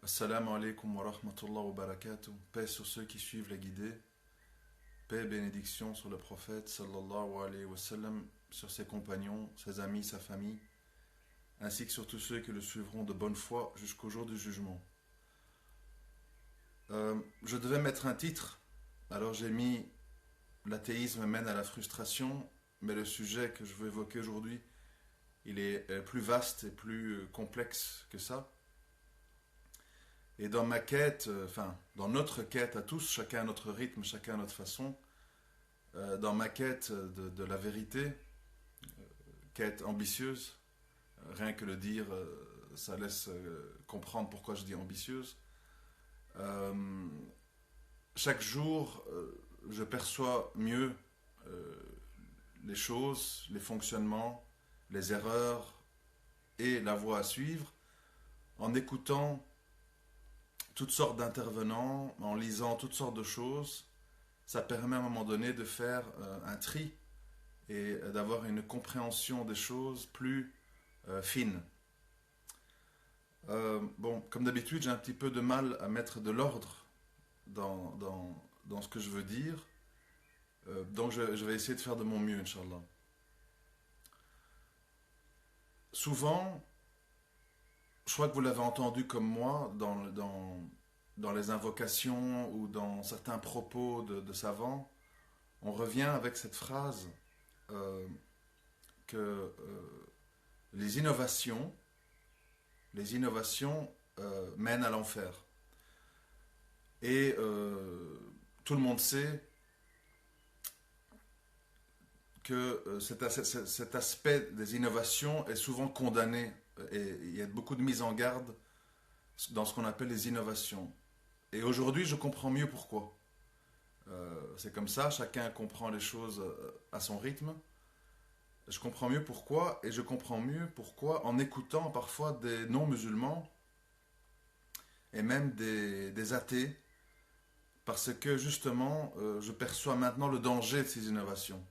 Assalamu alaikum wa rahmatullah wa barakatuh. Paix sur ceux qui suivent les guidés. Paix et bénédiction sur le prophète sallallahu alayhi wa sallam, sur ses compagnons, ses amis, sa famille, ainsi que sur tous ceux qui le suivront de bonne foi jusqu'au jour du jugement. Je devais mettre un titre, alors j'ai mis l'athéisme mène à la frustration, mais le sujet que je veux évoquer aujourd'hui, il est plus vaste et plus complexe que ça. Et dans ma quête, dans notre quête à tous, chacun à notre rythme, chacun à notre façon, dans ma quête de la vérité, quête ambitieuse, rien que le dire, ça laisse comprendre pourquoi je dis ambitieuse. Chaque jour, je perçois mieux les choses, les fonctionnements, les erreurs et la voie à suivre en écoutant toutes sortes d'intervenants, en lisant toutes sortes de choses. Ça permet à un moment donné de faire un tri et d'avoir une compréhension des choses plus fine. Comme d'habitude, j'ai un petit peu de mal à mettre de l'ordre dans ce que je veux dire. Donc je vais essayer de faire de mon mieux, Inch'Allah. Souvent, je crois que vous l'avez entendu comme moi dans les invocations ou dans certains propos de savants, on revient avec cette phrase que les innovations mènent à l'enfer. Et tout le monde sait que cet aspect des innovations est souvent condamné et il y a beaucoup de mise en garde dans ce qu'on appelle les innovations. Et aujourd'hui, je comprends mieux pourquoi. C'est comme ça, chacun comprend les choses à son rythme. Je comprends mieux pourquoi, et je comprends mieux pourquoi en écoutant parfois des non-musulmans et même des athées, parce que justement, je perçois maintenant le danger de ces innovations.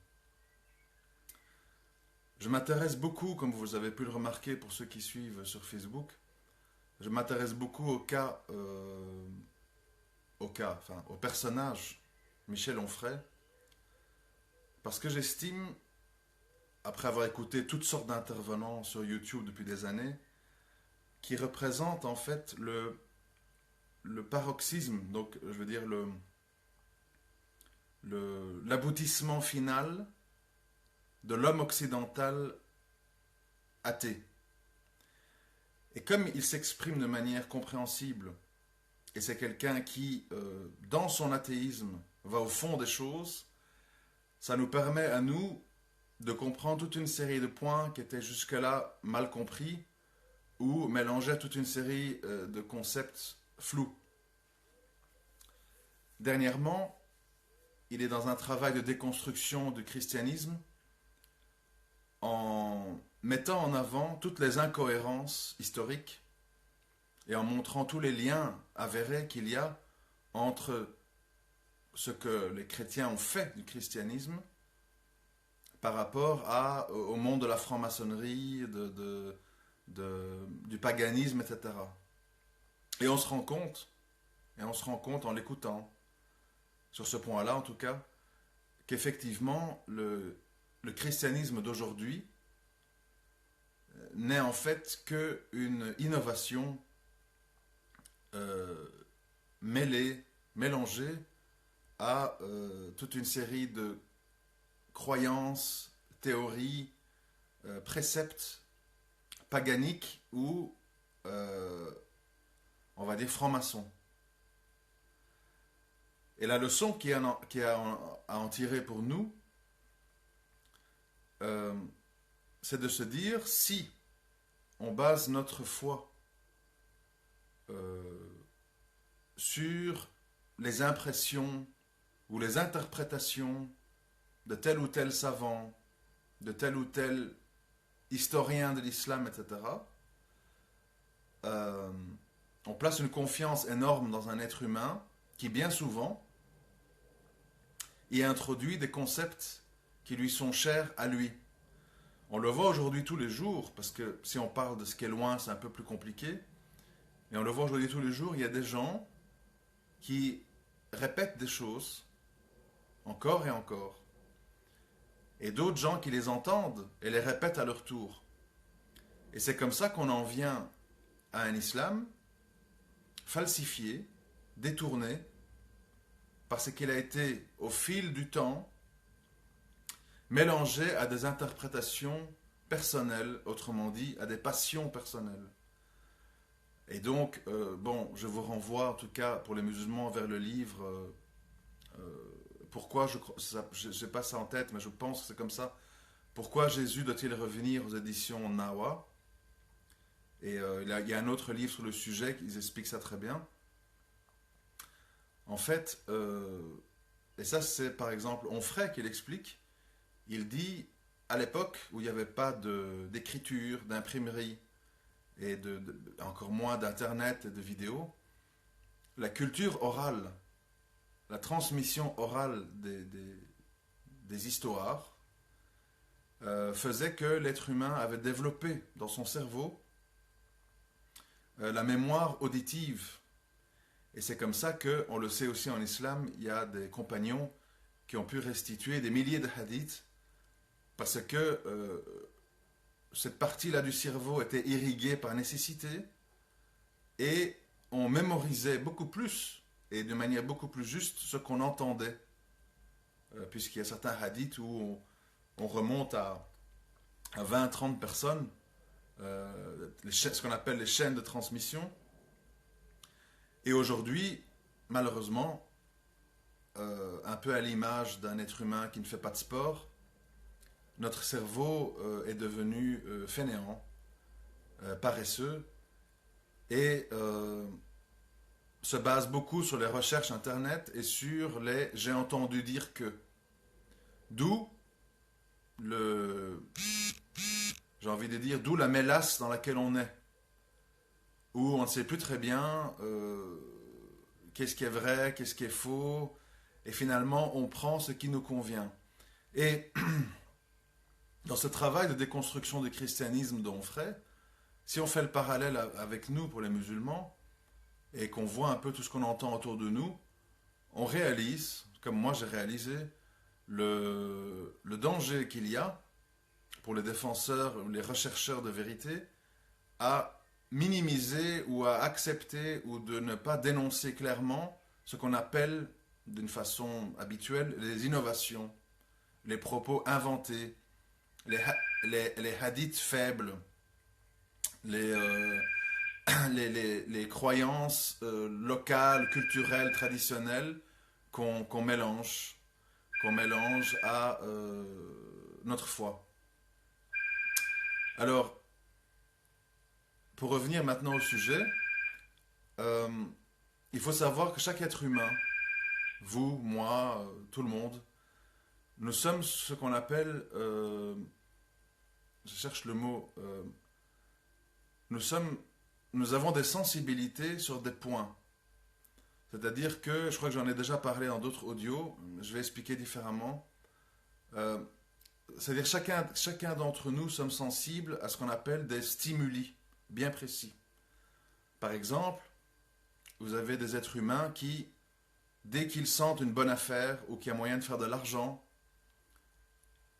Je m'intéresse beaucoup, comme vous avez pu le remarquer pour ceux qui suivent sur Facebook, je m'intéresse beaucoup au personnage Michel Onfray, parce que j'estime, après avoir écouté toutes sortes d'intervenants sur YouTube depuis des années, qu'il représente en fait le paroxysme, donc je veux dire l'aboutissement final de l'homme occidental athée. Et comme il s'exprime de manière compréhensible, et c'est quelqu'un qui, dans son athéisme, va au fond des choses, ça nous permet à nous de comprendre toute une série de points qui étaient jusque-là mal compris ou mélangeaient toute une série de concepts flous. Dernièrement, il est dans un travail de déconstruction du christianisme en mettant en avant toutes les incohérences historiques et en montrant tous les liens avérés qu'il y a entre ce que les chrétiens ont fait du christianisme par rapport au monde de la franc-maçonnerie, du paganisme, etc. Et on se rend compte en l'écoutant, sur ce point-là en tout cas, qu'effectivement le christianisme d'aujourd'hui n'est en fait qu'une innovation mélangée à toute une série de croyances, théories, préceptes paganiques ou, on va dire, francs-maçons. Et la leçon qu'il y a à en tirer pour nous, c'est de se dire, si on base notre foi sur les impressions ou les interprétations de tel ou tel savant, de tel ou tel historien de l'islam, etc., on place une confiance énorme dans un être humain qui, bien souvent, y introduit des concepts qui lui sont chers à lui. On le voit aujourd'hui tous les jours, parce que si on parle de ce qui est loin, c'est un peu plus compliqué, Et on le voit aujourd'hui tous les jours, il y a des gens qui répètent des choses encore et encore. Et d'autres gens qui les entendent et les répètent à leur tour. Et c'est comme ça qu'on en vient à un islam falsifié, détourné, parce qu'il a été, au fil du temps, mélangé à des interprétations personnelles, autrement dit, à des passions personnelles. Et donc, bon, je vous renvoie, en tout cas pour les musulmans, vers le livre. Pourquoi, je n'ai pas ça en tête, mais je pense que c'est comme ça. Pourquoi Jésus doit-il revenir aux éditions Nawa? Et il y a un autre livre sur le sujet qui explique ça très bien. En fait, et ça c'est par exemple Onfray qui l'explique, il dit à l'époque où il n'y avait pas d'écriture, d'imprimerie, et encore moins d'internet et de vidéos, la culture orale, la transmission orale des histoires faisait que l'être humain avait développé dans son cerveau la mémoire auditive. Et c'est comme ça que, on le sait aussi en islam, il y a des compagnons qui ont pu restituer des milliers de hadiths parce que cette partie-là du cerveau était irriguée par nécessité et on mémorisait beaucoup plus et de manière beaucoup plus juste ce qu'on entendait. Puisqu'il y a certains hadiths où on remonte à 20-30 personnes, ce qu'on appelle les chaînes de transmission. Et aujourd'hui, malheureusement, un peu à l'image d'un être humain qui ne fait pas de sport, notre cerveau est devenu fainéant, paresseux, et se base beaucoup sur les recherches internet et sur les j'ai entendu dire que. D'où j'ai envie de dire, d'où la mélasse dans laquelle on est. Où on ne sait plus très bien qu'est-ce qui est vrai, qu'est-ce qui est faux, et finalement on prend ce qui nous convient. Et dans ce travail de déconstruction du christianisme d'Onfray, si on fait le parallèle avec nous pour les musulmans, et qu'on voit un peu tout ce qu'on entend autour de nous, on réalise, comme moi j'ai réalisé, le danger qu'il y a pour les défenseurs ou les rechercheurs de vérité à minimiser ou à accepter ou de ne pas dénoncer clairement ce qu'on appelle d'une façon habituelle les innovations, les propos inventés, les hadiths faibles, les croyances locales, culturelles, traditionnelles qu'on mélange à notre foi. Alors, pour revenir maintenant au sujet, il faut savoir que chaque être humain, vous, moi, tout le monde, nous sommes ce qu'on appelle, je cherche le mot, nous avons des sensibilités sur des points. C'est-à-dire que, je crois que j'en ai déjà parlé dans d'autres audios, je vais expliquer différemment. C'est-à-dire chacun d'entre nous sommes sensibles à ce qu'on appelle des stimuli bien précis. Par exemple, vous avez des êtres humains qui, dès qu'ils sentent une bonne affaire ou qu'il y a moyen de faire de l'argent,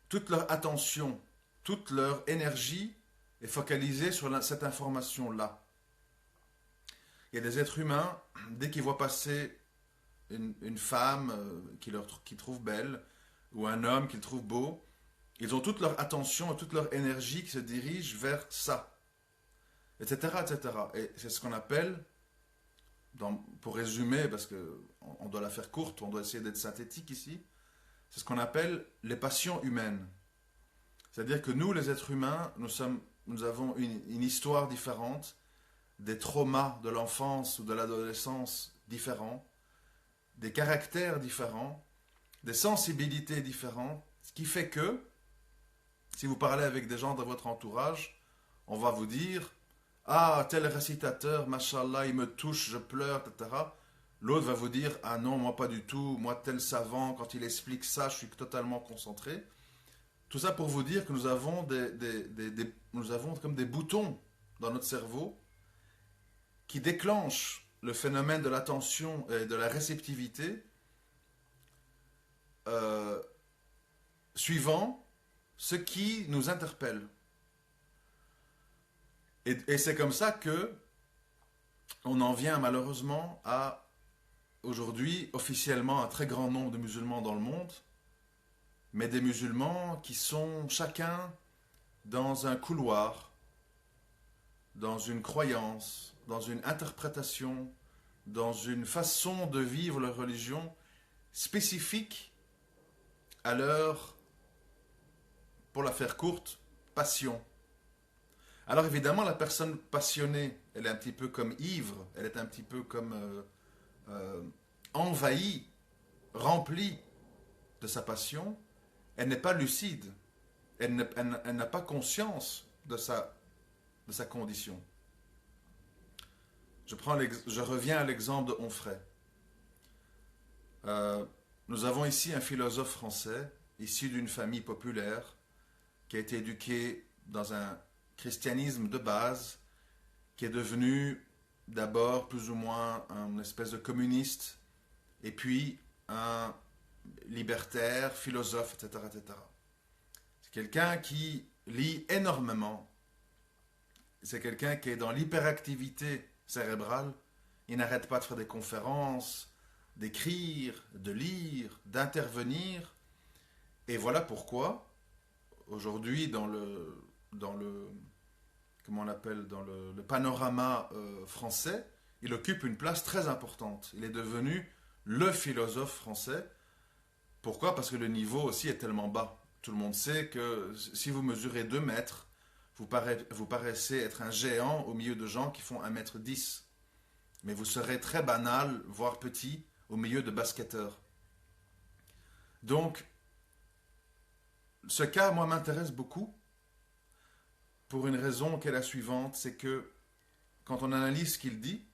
toute leur attention, toute leur énergie est focalisée sur cette information-là. Il y a des êtres humains, dès qu'ils voient passer une femme qu'ils trouvent belle, ou un homme qu'ils trouvent beau, ils ont toute leur attention et toute leur énergie qui se dirige vers ça, etc., etc. Et c'est ce qu'on appelle, pour résumer, parce qu'on doit la faire courte, on doit essayer d'être synthétique ici, c'est ce qu'on appelle les passions humaines. C'est-à-dire que nous, les êtres humains, nous avons une histoire différente, des traumas de l'enfance ou de l'adolescence différents, des caractères différents, des sensibilités différentes, ce qui fait que, si vous parlez avec des gens dans votre entourage, on va vous dire « Ah, tel récitateur, mashallah, il me touche, je pleure, etc. » L'autre va vous dire « Ah non, moi pas du tout, moi tel savant, quand il explique ça, je suis totalement concentré. » Tout ça pour vous dire que nous avons nous avons comme des boutons dans notre cerveau qui déclenche le phénomène de l'attention et de la réceptivité euh, suivant ce qui nous interpelle. Et c'est comme ça que on en vient malheureusement à aujourd'hui officiellement un très grand nombre de musulmans dans le monde, mais des musulmans qui sont chacun dans un couloir, dans une croyance, dans une interprétation, dans une façon de vivre leur religion spécifique à leur, pour la faire courte, passion. Alors évidemment, la personne passionnée, elle est un petit peu comme ivre, elle est un petit peu comme envahie, remplie de sa passion. Elle n'est pas lucide, elle n'a pas conscience de sa condition. Je reviens à l'exemple de Onfray. Nous avons ici un philosophe français, issu d'une famille populaire, qui a été éduqué dans un christianisme de base, qui est devenu d'abord plus ou moins une espèce de communiste, et puis un libertaire, philosophe, etc., etc. C'est quelqu'un qui lit énormément. C'est quelqu'un qui est dans l'hyperactivité cérébrale. Il n'arrête pas de faire des conférences, d'écrire, de lire, d'intervenir. Et voilà pourquoi, aujourd'hui, dans le comment on appelle, dans le panorama français, il occupe une place très importante. Il est devenu le philosophe français. Pourquoi? Parce que le niveau aussi est tellement bas. Tout le monde sait que si vous mesurez 2 mètres, vous paraissez être un géant au milieu de gens qui font 1,10 m. Mais vous serez très banal, voire petit, au milieu de basketteurs. Donc, ce cas, moi, m'intéresse beaucoup pour une raison qui est la suivante, c'est que quand on analyse ce qu'il dit,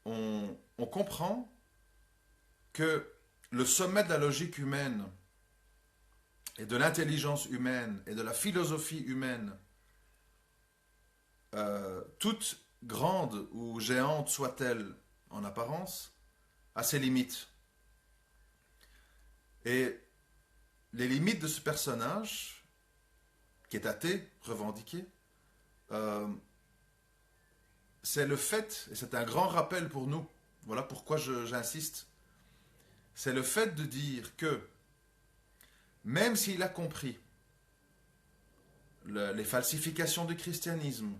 on comprend que le sommet de la logique humaine et de l'intelligence humaine et de la philosophie humaine, toute grande ou géante soit-elle en apparence, a ses limites. Et les limites de ce personnage, qui est athée, revendiqué, c'est le fait, et c'est un grand rappel pour nous, voilà pourquoi j'insiste, c'est le fait de dire que, même s'il a compris les falsifications du christianisme,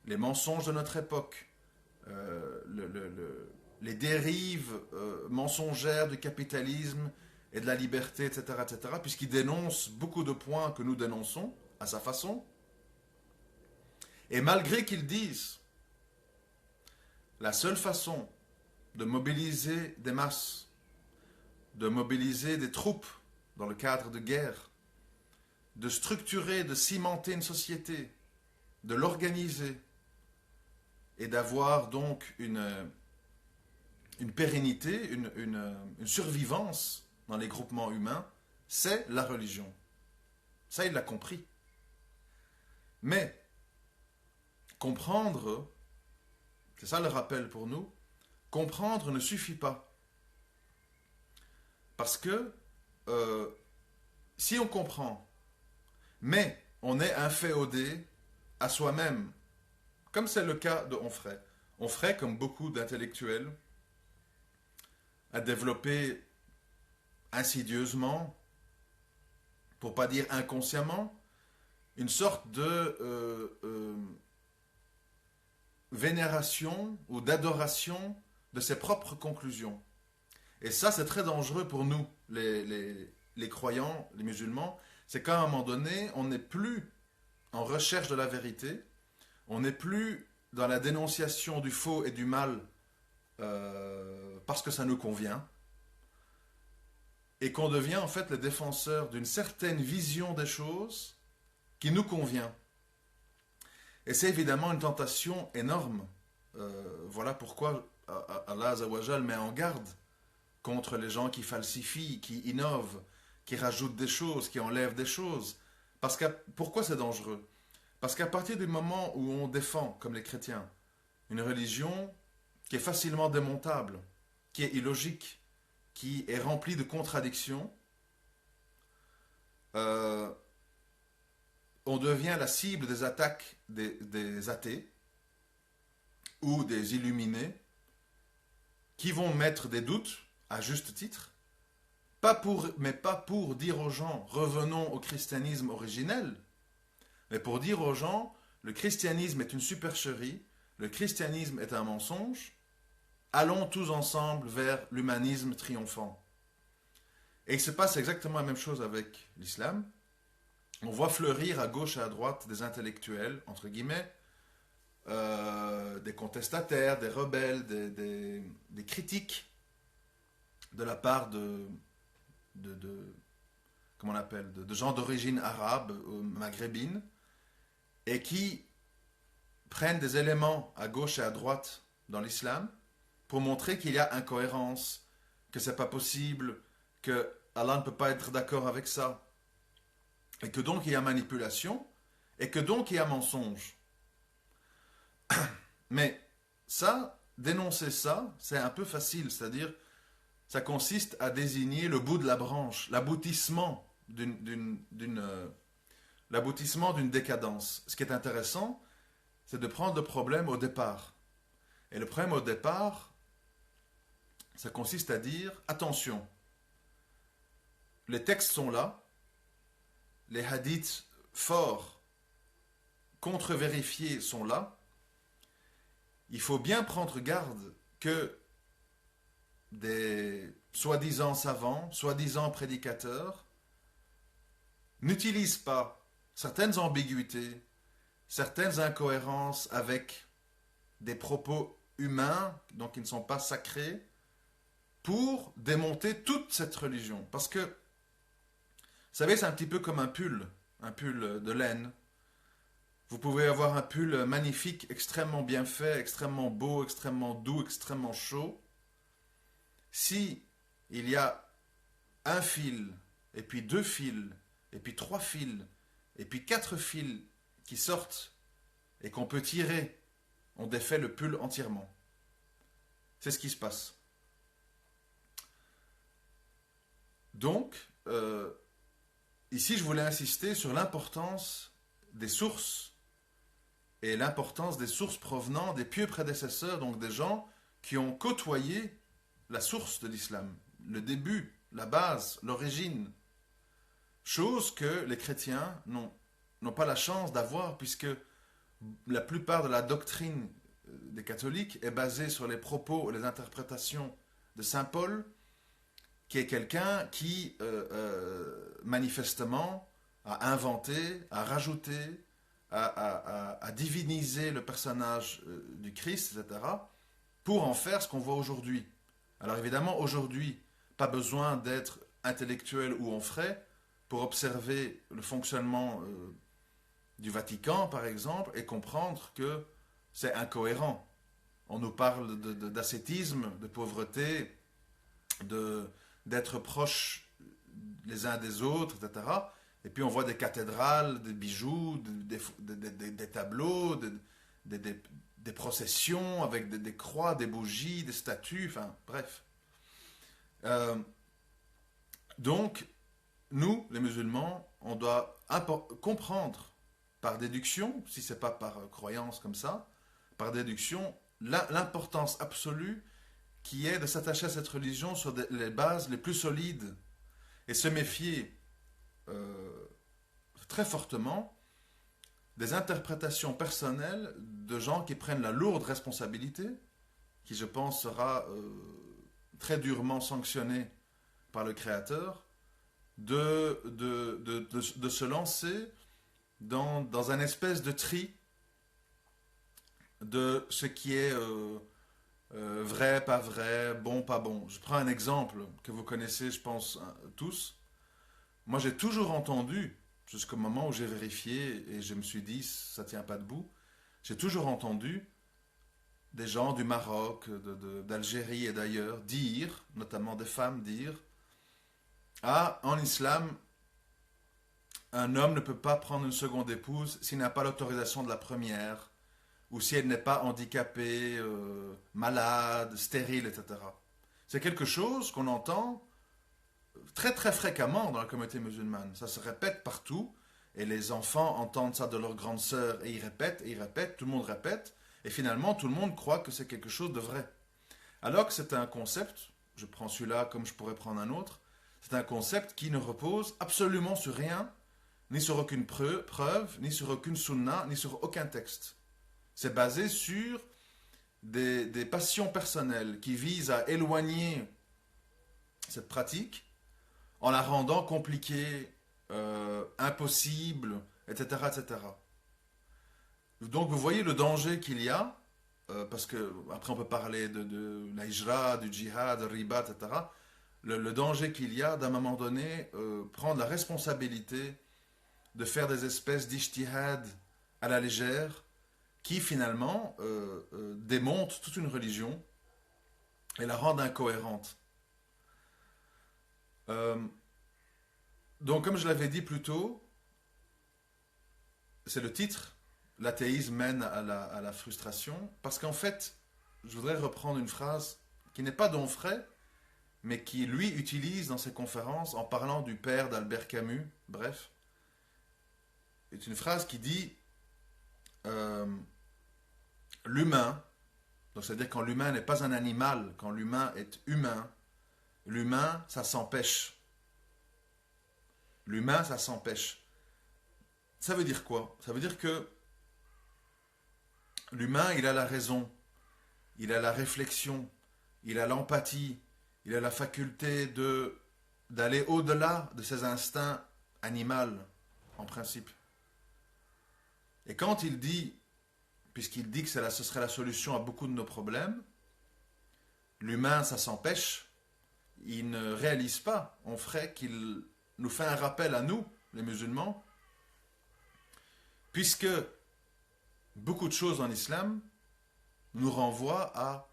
les mensonges de notre époque, les dérives mensongères du capitalisme et de la liberté, etc., etc., puisqu'il dénonce beaucoup de points que nous dénonçons à sa façon, et malgré qu'ils disent la seule façon de mobiliser des masses, de mobiliser des troupes dans le cadre de guerre, de structurer, de cimenter une société, de l'organiser et d'avoir donc une pérennité, une survivance dans les groupements humains, c'est la religion. Ça, il l'a compris. Mais comprendre, c'est ça le rappel pour nous, comprendre ne suffit pas. Parce que si on comprend, mais on est inféodé à soi-même, comme c'est le cas de Onfray. Onfray, comme beaucoup d'intellectuels, a développé insidieusement, pour pas dire inconsciemment, une sorte de vénération ou d'adoration de ses propres conclusions. Et ça, c'est très dangereux pour nous, les croyants, les musulmans. C'est qu'à un moment donné, on n'est plus en recherche de la vérité, on n'est plus dans la dénonciation du faux et du mal parce que ça nous convient, et qu'on devient en fait le défenseur d'une certaine vision des choses qui nous convient. Et c'est évidemment une tentation énorme. Voilà pourquoi Allah Azzawajal met en garde contre les gens qui falsifient, qui innovent, qui rajoutent des choses, qui enlèvent des choses. Pourquoi c'est dangereux? Parce qu'à partir du moment où on défend, comme les chrétiens, une religion qui est facilement démontable, qui est illogique, qui est remplie de contradictions, euh, on devient la cible des attaques des athées ou des illuminés qui vont mettre des doutes, à juste titre, mais pas pour dire aux gens revenons au christianisme originel, mais pour dire aux gens le christianisme est une supercherie, le christianisme est un mensonge, allons tous ensemble vers l'humanisme triomphant. Et il se passe exactement la même chose avec l'islam. On voit fleurir à gauche et à droite des intellectuels, entre guillemets, des contestataires, des rebelles, des critiques de la part comment on appelle, de gens d'origine arabe, maghrébine, et qui prennent des éléments à gauche et à droite dans l'islam pour montrer qu'il y a incohérence, que c'est pas possible, que Allah ne peut pas être d'accord avec ça, et que donc il y a manipulation, et que donc il y a mensonge. Mais ça, dénoncer ça, c'est un peu facile, c'est-à-dire ça consiste à désigner le bout de la branche, l'aboutissement l'aboutissement d'une décadence. Ce qui est intéressant, c'est de prendre le problème au départ. Et le problème au départ, ça consiste à dire, attention, les textes sont là, les hadiths forts, contre-vérifiés sont là, il faut bien prendre garde que des soi-disant savants, soi-disant prédicateurs, n'utilisent pas certaines ambiguïtés, certaines incohérences avec des propos humains, donc qui ne sont pas sacrés, pour démonter toute cette religion. Parce que, vous savez, c'est un petit peu comme un pull de laine. Vous pouvez avoir un pull magnifique, extrêmement bien fait, extrêmement beau, extrêmement doux, extrêmement chaud. Si il y a un fil, et puis 2 fils, et puis 3 fils, et puis 4 fils qui sortent et qu'on peut tirer, on défait le pull entièrement. C'est ce qui se passe. Donc, ici, je voulais insister sur l'importance des sources et l'importance des sources provenant des pieux prédécesseurs, donc des gens qui ont côtoyé la source de l'islam, le début, la base, l'origine. Chose que les chrétiens n'ont pas la chance d'avoir, puisque la plupart de la doctrine des catholiques est basée sur les propos et les interprétations de saint Paul, qui est quelqu'un qui, manifestement, a inventé, a rajouté, a divinisé le personnage du Christ, etc., pour en faire ce qu'on voit aujourd'hui. Alors évidemment, aujourd'hui, pas besoin d'être intellectuel ou en frais pour observer le fonctionnement du Vatican, par exemple, et comprendre que c'est incohérent. On nous parle d'ascétisme, de pauvreté, d'être proches les uns des autres, etc. Et puis on voit des cathédrales, des bijoux, des tableaux, des processions avec des croix, des bougies, des statues, enfin bref. Donc, nous, les musulmans, on doit comprendre par déduction, si ce n'est pas par croyance comme ça, par déduction, l'importance absolue qui est de s'attacher à cette religion sur les bases les plus solides et se méfier très fortement des interprétations personnelles de gens qui prennent la lourde responsabilité, qui je pense sera très durement sanctionnée par le Créateur, de se lancer dans un espèce de tri de ce qui est vrai, pas vrai, bon, pas bon. Je prends un exemple que vous connaissez, je pense, tous. Moi, j'ai toujours entendu, jusqu'au moment où j'ai vérifié et je me suis dit, ça tient pas debout, j'ai toujours entendu des gens du Maroc, d'Algérie et d'ailleurs dire, notamment des femmes dire, ah, en islam, un homme ne peut pas prendre une seconde épouse s'il n'a pas l'autorisation de la première, ou si elle n'est pas handicapée, malade, stérile, etc. C'est quelque chose qu'on entend très très fréquemment dans la communauté musulmane. Ça se répète partout, et les enfants entendent ça de leur grande sœur, et ils répètent, tout le monde répète, et finalement tout le monde croit que c'est quelque chose de vrai. Alors que c'est un concept, je prends celui-là comme je pourrais prendre un autre, c'est un concept qui ne repose absolument sur rien, ni sur aucune preuve, ni sur aucune sunna, ni sur aucun texte. C'est basé sur des passions personnelles qui visent à éloigner cette pratique en la rendant compliquée, impossible, etc., etc. Donc vous voyez le danger qu'il y a, parce que après on peut parler de la hijra, du djihad, du riba, etc. Le danger qu'il y a d'un moment donné, prendre la responsabilité de faire des espèces d'ijtihad à la légère, qui finalement démontent toute une religion et la rendent incohérente. Donc comme je l'avais dit plus tôt, c'est le titre, l'athéisme mène à la frustration, parce qu'en fait, je voudrais reprendre une phrase qui n'est pas d'Onfray, mais qui lui utilise dans ses conférences en parlant du père d'Albert Camus, bref. C'est une phrase qui dit l'humain, donc c'est-à-dire quand l'humain n'est pas un animal, quand l'humain est humain, l'humain ça s'empêche. L'humain ça s'empêche. Ça veut dire quoi? Ça veut dire que l'humain il a la raison, il a la réflexion, il a l'empathie, il a la faculté d'aller au-delà de ses instincts animaux, en principe. Et quand il dit, puisqu'il dit que ce serait la solution à beaucoup de nos problèmes, l'humain, ça s'empêche, il ne réalise pas, on ferait qu'il nous fait un rappel à nous, les musulmans, puisque beaucoup de choses en islam nous renvoient à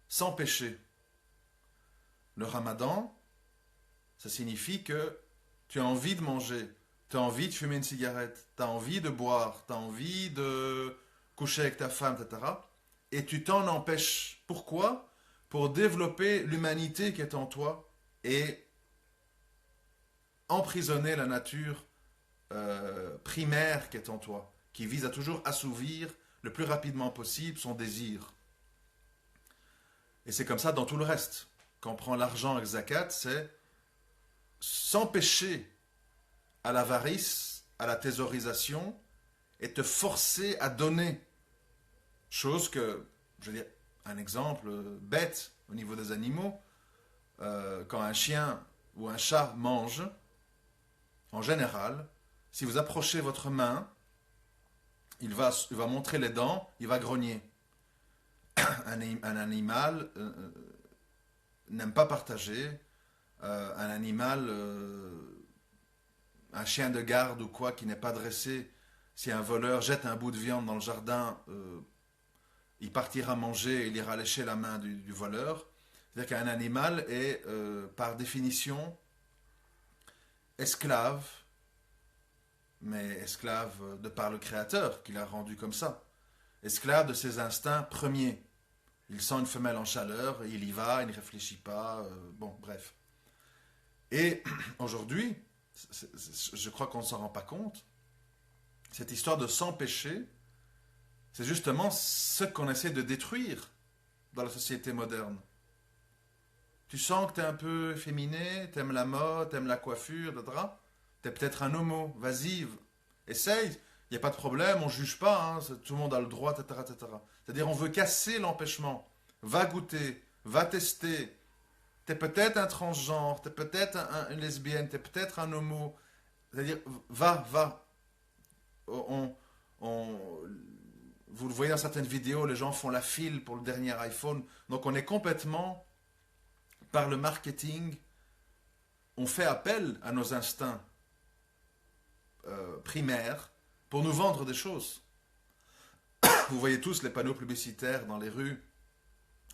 s'empêcher. Le ramadan, ça signifie que tu as envie de manger, tu as envie de fumer une cigarette, tu as envie de boire, tu as envie de coucher avec ta femme, etc. Et tu t'en empêches. Pourquoi? Pour développer l'humanité qui est en toi et emprisonner la nature primaire qui est en toi, qui vise à toujours assouvir le plus rapidement possible son désir. Et c'est comme ça dans tout le reste. Quand on prend l'argent avec zakat, c'est s'empêcher à l'avarice, à la thésaurisation, et te forcer à donner. Chose que, je veux dire, un exemple bête au niveau des animaux, quand un chien ou un chat mange, en général, si vous approchez votre main, il va montrer les dents, il va grogner. Un animal n'aime pas partager. Un animal, un chien de garde ou quoi qui n'est pas dressé, si un voleur jette un bout de viande dans le jardin, il partira manger et il ira lécher la main du voleur. C'est-à-dire qu'un animal est, par définition, esclave, mais esclave de par le Créateur qui l'a rendu comme ça. Esclave de ses instincts premiers. Il sent une femelle en chaleur, il y va, il ne réfléchit pas, bon, bref. Et aujourd'hui, je crois qu'on ne s'en rend pas compte, cette histoire de s'empêcher, c'est justement ce qu'on essaie de détruire dans la société moderne. Tu sens que tu es un peu efféminé, tu aimes la mode, tu aimes la coiffure, etc. Tu es peut-être un homo, vas-y, essaye, il n'y a pas de problème, on ne juge pas, hein, tout le monde a le droit, etc., etc. C'est-à-dire on veut casser l'empêchement. Va goûter, va tester. Tu es peut-être un transgenre, tu es peut-être une lesbienne, tu es peut-être un homo. C'est-à-dire, va. Vous le voyez dans certaines vidéos, les gens font la file pour le dernier iPhone. Donc on est complètement, par le marketing, on fait appel à nos instincts primaires pour nous vendre des choses. Vous voyez tous les panneaux publicitaires dans les rues.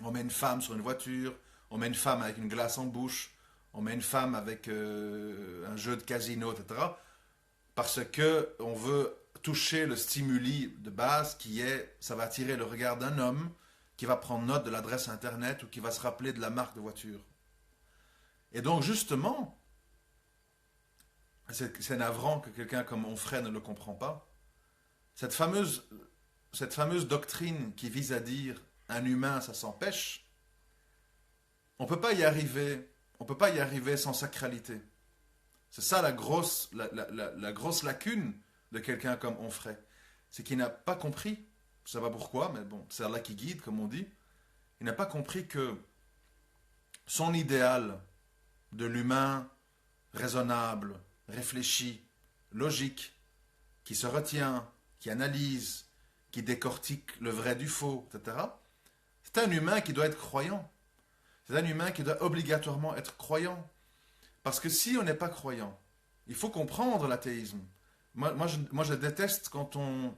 On met une femme sur une voiture, on met une femme avec une glace en bouche, on met une femme avec un jeu de casino, etc. parce que on veut toucher le stimuli de base qui est, ça va attirer le regard d'un homme qui va prendre note de l'adresse internet ou qui va se rappeler de la marque de voiture. Et donc justement, c'est navrant que quelqu'un comme Onfray ne le comprend pas. Cette fameuse doctrine qui vise à dire un humain, ça s'empêche, on peut pas y arriver, on peut pas y arriver sans sacralité. C'est ça la grosse lacune de quelqu'un comme Onfray. C'est qu'il n'a pas compris, je sais pas pourquoi, mais bon, c'est Allah qui guide, comme on dit. Il n'a pas compris que son idéal de l'humain raisonnable, réfléchi, logique, qui se retient, qui analyse, qui décortique le vrai du faux, etc. C'est un humain qui doit être croyant. C'est un humain qui doit obligatoirement être croyant. Parce que si on n'est pas croyant, il faut comprendre l'athéisme. Moi, je déteste quand on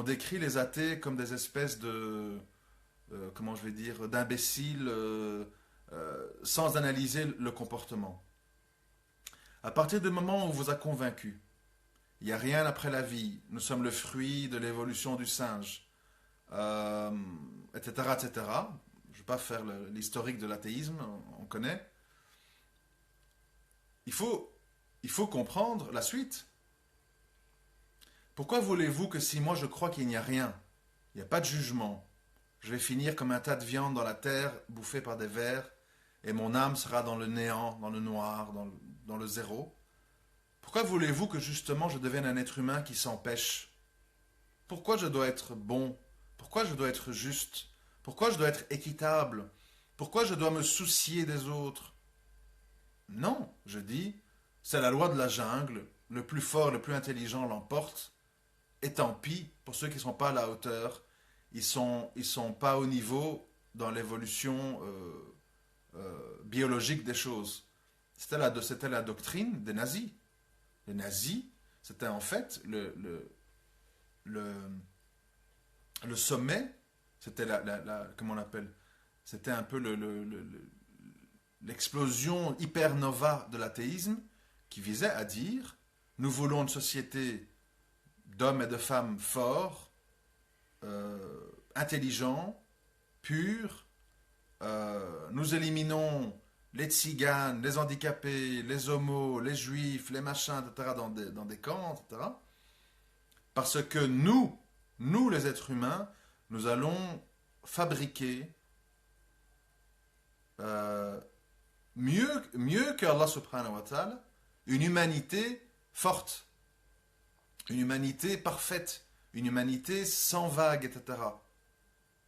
décrit les athées comme des espèces de, comment je vais dire, d'imbéciles sans analyser le comportement. À partir du moment où on vous a convaincu, il n'y a rien après la vie, nous sommes le fruit de l'évolution du singe, etc., etc. Je ne vais pas faire l'historique de l'athéisme, on connaît. Il faut comprendre la suite. Pourquoi voulez-vous que si moi je crois qu'il n'y a rien, il n'y a pas de jugement, je vais finir comme un tas de viande dans la terre, bouffé par des vers, et mon âme sera dans le néant, dans le noir, dans le zéro? Pourquoi voulez-vous que justement je devienne un être humain qui s'empêche? Pourquoi je dois être bon? Pourquoi je dois être juste? Pourquoi je dois être équitable? Pourquoi je dois me soucier des autres? Non, je dis, c'est la loi de la jungle, le plus fort, le plus intelligent l'emporte, et tant pis pour ceux qui ne sont pas à la hauteur, ils sont pas au niveau dans l'évolution biologique des choses. C'était la doctrine des nazis. Les nazis, c'était en fait le sommet, c'était comment on appelle, c'était un peu l'explosion hypernova de l'athéisme qui visait à dire, nous voulons une société d'hommes et de femmes forts, intelligents, purs, nous éliminons les tziganes, les handicapés, les homos, les juifs, les machins, etc., dans des camps, etc. Parce que nous les êtres humains, nous allons fabriquer mieux que Allah subhanahu wa ta'ala, une humanité forte, une humanité parfaite, une humanité sans vagues, etc.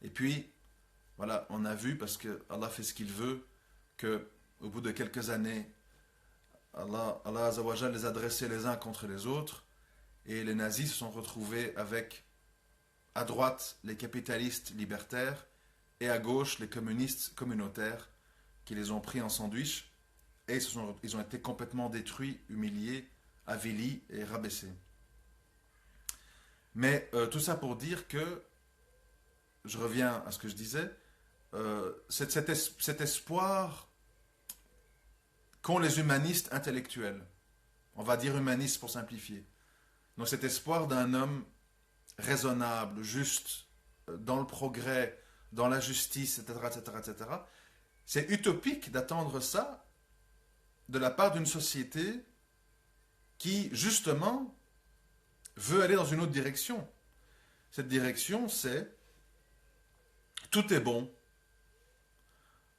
Et puis, voilà, on a vu, parce que Allah fait ce qu'il veut, que au bout de quelques années, Allah Azzawajal les a dressés les uns contre les autres, et les nazis se sont retrouvés avec, à droite, les capitalistes libertaires, et à gauche, les communistes communautaires, qui les ont pris en sandwich, et ils ont été complètement détruits, humiliés, avilis et rabaissés. Mais tout ça pour dire que, je reviens à ce que je disais, cet espoir qu'ont les humanistes intellectuels, on va dire humanistes pour simplifier, donc cet espoir d'un homme raisonnable, juste, dans le progrès, dans la justice, etc., etc., etc., c'est utopique d'attendre ça de la part d'une société qui, justement, veut aller dans une autre direction. Cette direction, c'est tout est bon.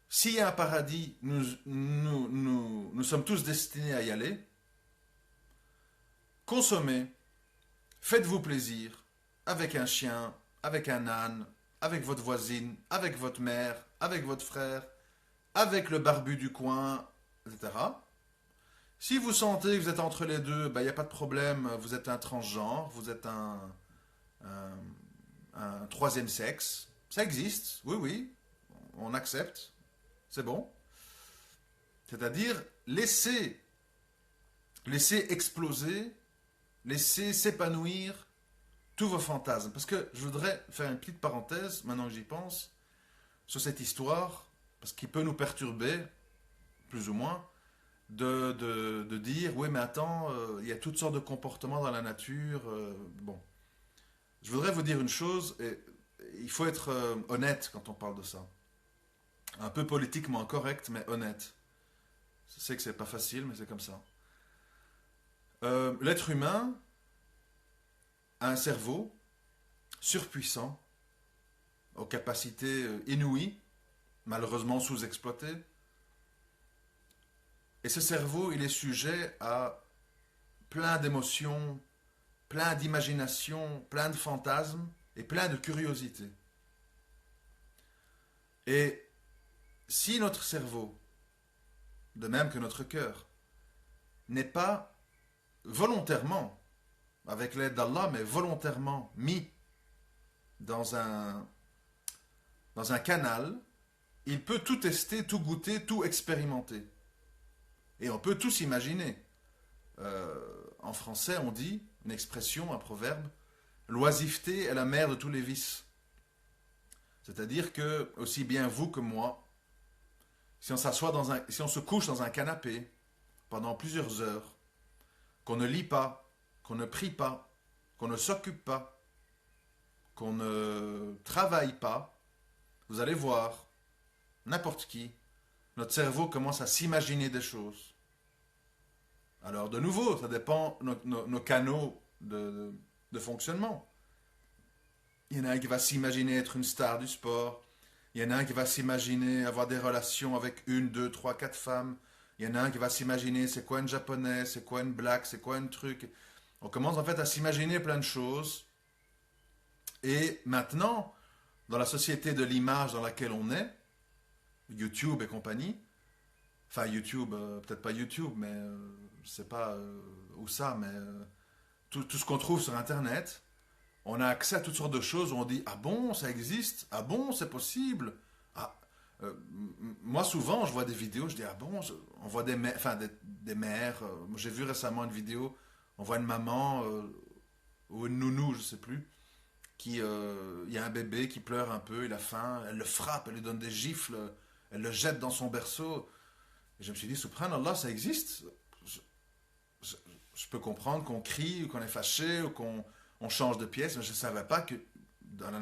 S'il y a un paradis, nous sommes tous destinés à y aller. Consommez, faites-vous plaisir, avec un chien, avec un âne, avec votre voisine, avec votre mère, avec votre frère, avec le barbu du coin, etc. Si vous sentez que vous êtes entre les deux, il n'y a pas de problème, vous êtes un transgenre, vous êtes un troisième sexe, ça existe, oui, on accepte, c'est bon. C'est-à-dire, laissez exploser, laissez s'épanouir tous vos fantasmes. Parce que je voudrais faire une petite parenthèse, maintenant que j'y pense, sur cette histoire, parce qu'il peut nous perturber, plus ou moins, de dire, oui, mais attends, il y a toutes sortes de comportements dans la nature. Bon, je voudrais vous dire une chose, et il faut être honnête quand on parle de ça. Un peu politiquement correct, mais honnête. Je sais que c'est pas facile, mais c'est comme ça. L'être humain a un cerveau surpuissant, aux capacités inouïes, malheureusement sous-exploitées. Et ce cerveau, il est sujet à plein d'émotions, plein d'imagination, plein de fantasmes et plein de curiosité. Et si notre cerveau, de même que notre cœur, n'est pas volontairement, avec l'aide d'Allah, mais volontairement mis dans un canal, il peut tout tester, tout goûter, tout expérimenter. Et on peut tout s'imaginer. En français, on dit, une expression, un proverbe, l'oisiveté est la mère de tous les vices. C'est-à-dire que, aussi bien vous que moi, si on si on se couche dans un canapé pendant plusieurs heures, qu'on ne lit pas, qu'on ne prie pas, qu'on ne s'occupe pas, qu'on ne travaille pas, vous allez voir, n'importe qui, notre cerveau commence à s'imaginer des choses. Alors, de nouveau, ça dépend de nos canaux de fonctionnement. Il y en a un qui va s'imaginer être une star du sport. Il y en a un qui va s'imaginer avoir des relations avec une, deux, trois, quatre femmes. Il y en a un qui va s'imaginer c'est quoi une japonaise, c'est quoi une black, c'est quoi un truc. On commence en fait à s'imaginer plein de choses. Et maintenant, dans la société de l'image dans laquelle on est, YouTube et compagnie, enfin YouTube, peut-être pas YouTube, mais je sais pas où ça, mais tout ce qu'on trouve sur Internet, on a accès à toutes sortes de choses où on dit ah bon, ça existe, ah bon, c'est possible. Ah, moi souvent je vois des vidéos, je dis ah bon, on voit des mères, enfin des mères. J'ai vu récemment une vidéo, on voit une maman ou une nounou, je sais plus, qui il y a un bébé qui pleure un peu, il a faim, elle le frappe, elle lui donne des gifles, elle le jette dans son berceau. Et je me suis dit subhanallah, ça existe. Je, je peux comprendre qu'on crie, ou qu'on est fâché, ou qu'on change de pièce, mais je ne savais pas que dans la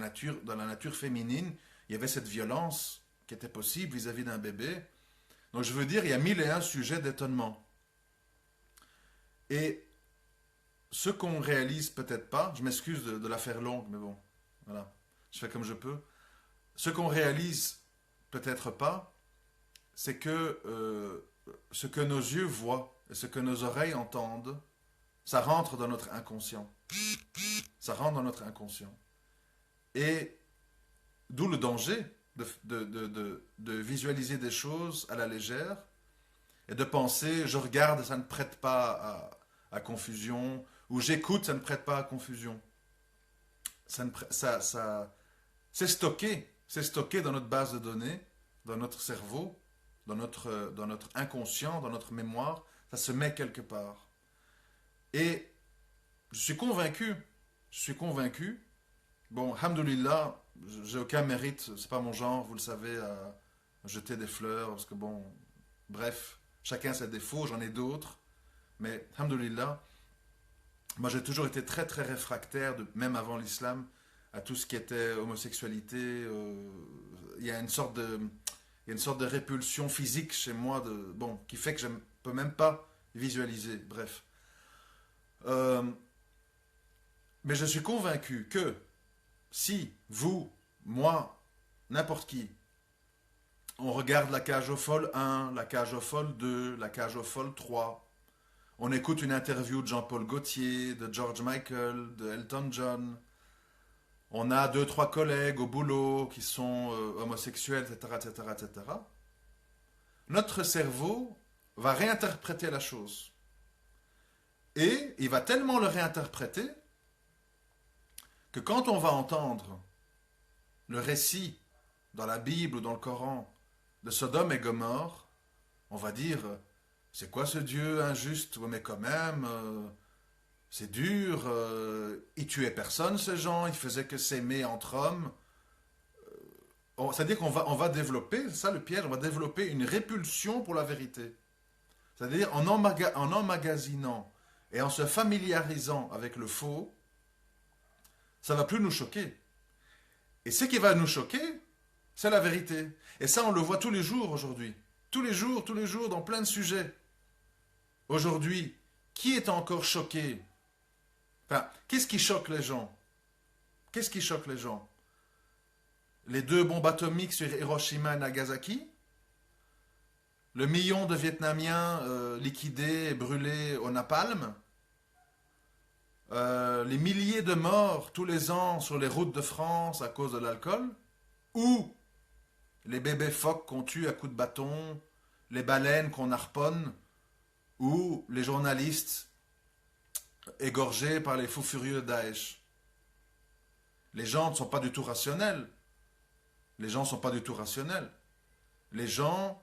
nature féminine, il y avait cette violence qui était possible vis-à-vis d'un bébé. Donc je veux dire, il y a mille et un sujets d'étonnement. Et ce qu'on réalise peut-être pas, je m'excuse de la faire longue, mais bon, voilà, je fais comme je peux. Ce qu'on réalise peut-être pas, c'est que ce que nos yeux voient et ce que nos oreilles entendent, ça rentre dans notre inconscient. Ça rentre dans notre inconscient. Et d'où le danger de visualiser des choses à la légère et de penser je regarde, ça ne prête pas à confusion, ou j'écoute, ça ne prête pas à confusion. C'est stocké dans notre base de données, dans notre cerveau, dans notre inconscient, dans notre mémoire, ça se met quelque part. Et je suis convaincu, bon, alhamdoulilah, j'ai aucun mérite, c'est pas mon genre, vous le savez, à jeter des fleurs, parce que bon, bref, chacun ses défauts, j'en ai d'autres, mais alhamdoulilah, moi j'ai toujours été très très réfractaire, même avant l'islam, à tout ce qui était homosexualité. Il y a une sorte de répulsion physique chez moi, qui fait que je ne peux même pas visualiser, bref. Mais je suis convaincu que si vous, moi, n'importe qui, on regarde La Cage aux Folles 1, La Cage aux Folles 2, La Cage aux Folles 3, on écoute une interview de Jean-Paul Gaultier, de George Michael, de Elton John, on a 2-3 collègues au boulot qui sont homosexuels, etc., etc., etc., notre cerveau va réinterpréter la chose. Et il va tellement le réinterpréter que quand on va entendre le récit dans la Bible ou dans le Coran de Sodome et Gomorrhe, on va dire c'est quoi ce Dieu injuste? Ouais, mais quand même, c'est dur, ils tuaient personne ces gens, ils faisaient que s'aimer entre hommes. C'est-à-dire qu'on va développer, c'est ça le piège, on va développer une répulsion pour la vérité. C'est-à-dire en emmagasinant et en se familiarisant avec le faux, ça ne va plus nous choquer. Et ce qui va nous choquer, c'est la vérité. Et ça, on le voit tous les jours aujourd'hui. Tous les jours, dans plein de sujets. Aujourd'hui, qui est encore choqué? Enfin, qu'est-ce qui choque les gens? Qu'est-ce qui choque les gens? Les 2 bombes atomiques sur Hiroshima et Nagasaki? Le million de Vietnamiens liquidés et brûlés au napalm? Les milliers de morts tous les ans sur les routes de France à cause de l'alcool? Ou les bébés phoques qu'on tue à coups de bâton, les baleines qu'on harponne, ou les journalistes égorgés par les fous furieux de Daesh? Les gens ne sont pas du tout rationnels. Les gens ne sont pas du tout rationnels. Les gens,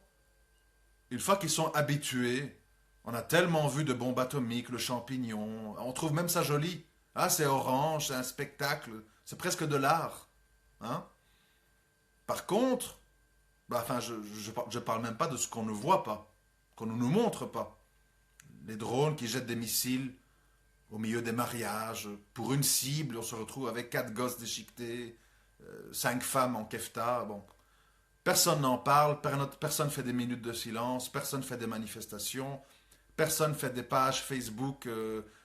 une fois qu'ils sont habitués, on a tellement vu de bombes atomiques, le champignon, on trouve même ça joli. Ah, c'est orange, c'est un spectacle, c'est presque de l'art. Hein? Par contre, je parle même pas de ce qu'on ne voit pas, qu'on ne nous montre pas. Les drones qui jettent des missiles au milieu des mariages, pour une cible, on se retrouve avec 4 gosses déchiquetés, 5 femmes en kefta, bon. Personne n'en parle, personne fait des minutes de silence, personne fait des manifestations, personne fait des pages Facebook,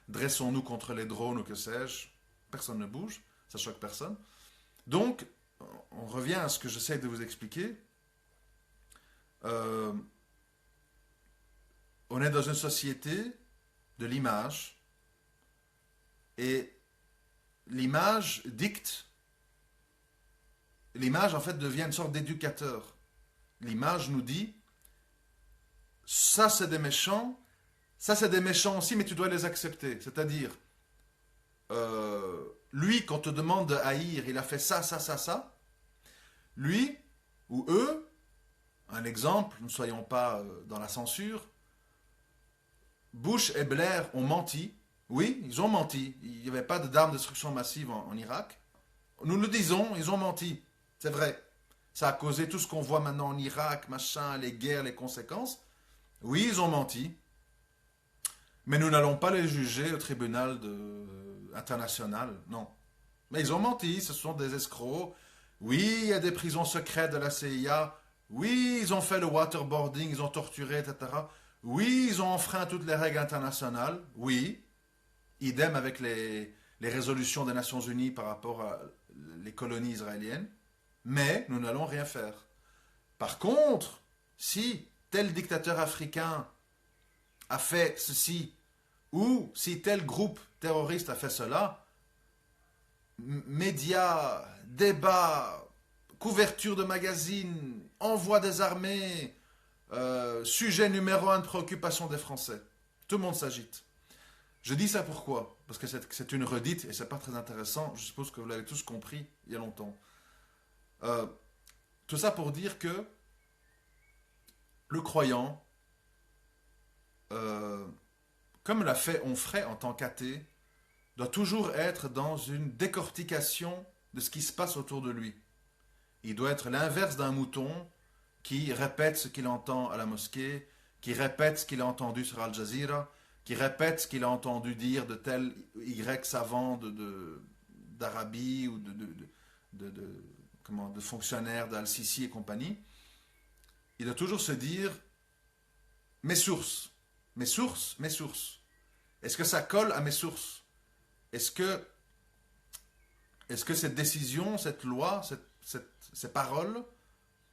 dressons-nous contre les drones ou que sais-je. Personne ne bouge, ça choque personne. Donc, on revient à ce que j'essaie de vous expliquer. On est dans une société de l'image, et l'image dicte. L'image, en fait, devient une sorte d'éducateur. L'image nous dit, ça c'est des méchants aussi, mais tu dois les accepter. C'est-à-dire, lui, quand on te demande de haïr, il a fait ça. Lui, ou eux, un exemple, ne soyons pas dans la censure, Bush et Blair ont menti. Oui, ils ont menti. Il n'y avait pas d'armes de destruction massive en Irak. Nous le disons, ils ont menti. C'est vrai. Ça a causé tout ce qu'on voit maintenant en Irak, machin, les guerres, les conséquences. Oui, ils ont menti. Mais nous n'allons pas les juger au tribunal international, non. Mais ils ont menti, ce sont des escrocs. Oui, il y a des prisons secrètes de la CIA. Oui, ils ont fait le waterboarding, ils ont torturé, etc. Oui, ils ont enfreint toutes les règles internationales. Oui. Idem avec les résolutions des Nations Unies par rapport à les colonies israéliennes. Mais nous n'allons rien faire. Par contre, si tel dictateur africain a fait ceci, ou si tel groupe terroriste a fait cela, médias, débats, couverture de magazines, envoi des armées, sujet numéro 1 de préoccupation des Français. Tout le monde s'agite. Je dis ça pourquoi? Parce que c'est une redite et c'est pas très intéressant. Je suppose que vous l'avez tous compris il y a longtemps. Tout ça pour dire que le croyant, comme l'a fait Onfray en tant qu'athée, doit toujours être dans une décortication de ce qui se passe autour de lui. Il doit être l'inverse d'un mouton qui répète ce qu'il entend à la mosquée, qui répète ce qu'il a entendu sur Al Jazeera, qui répète ce qu'il a entendu dire de tel Y savant d'Arabie ou de fonctionnaires d'Al-Sisi et compagnie. Il doit toujours se dire mes sources. Est-ce que ça colle à mes sources? Est-ce que cette décision, cette loi, ces paroles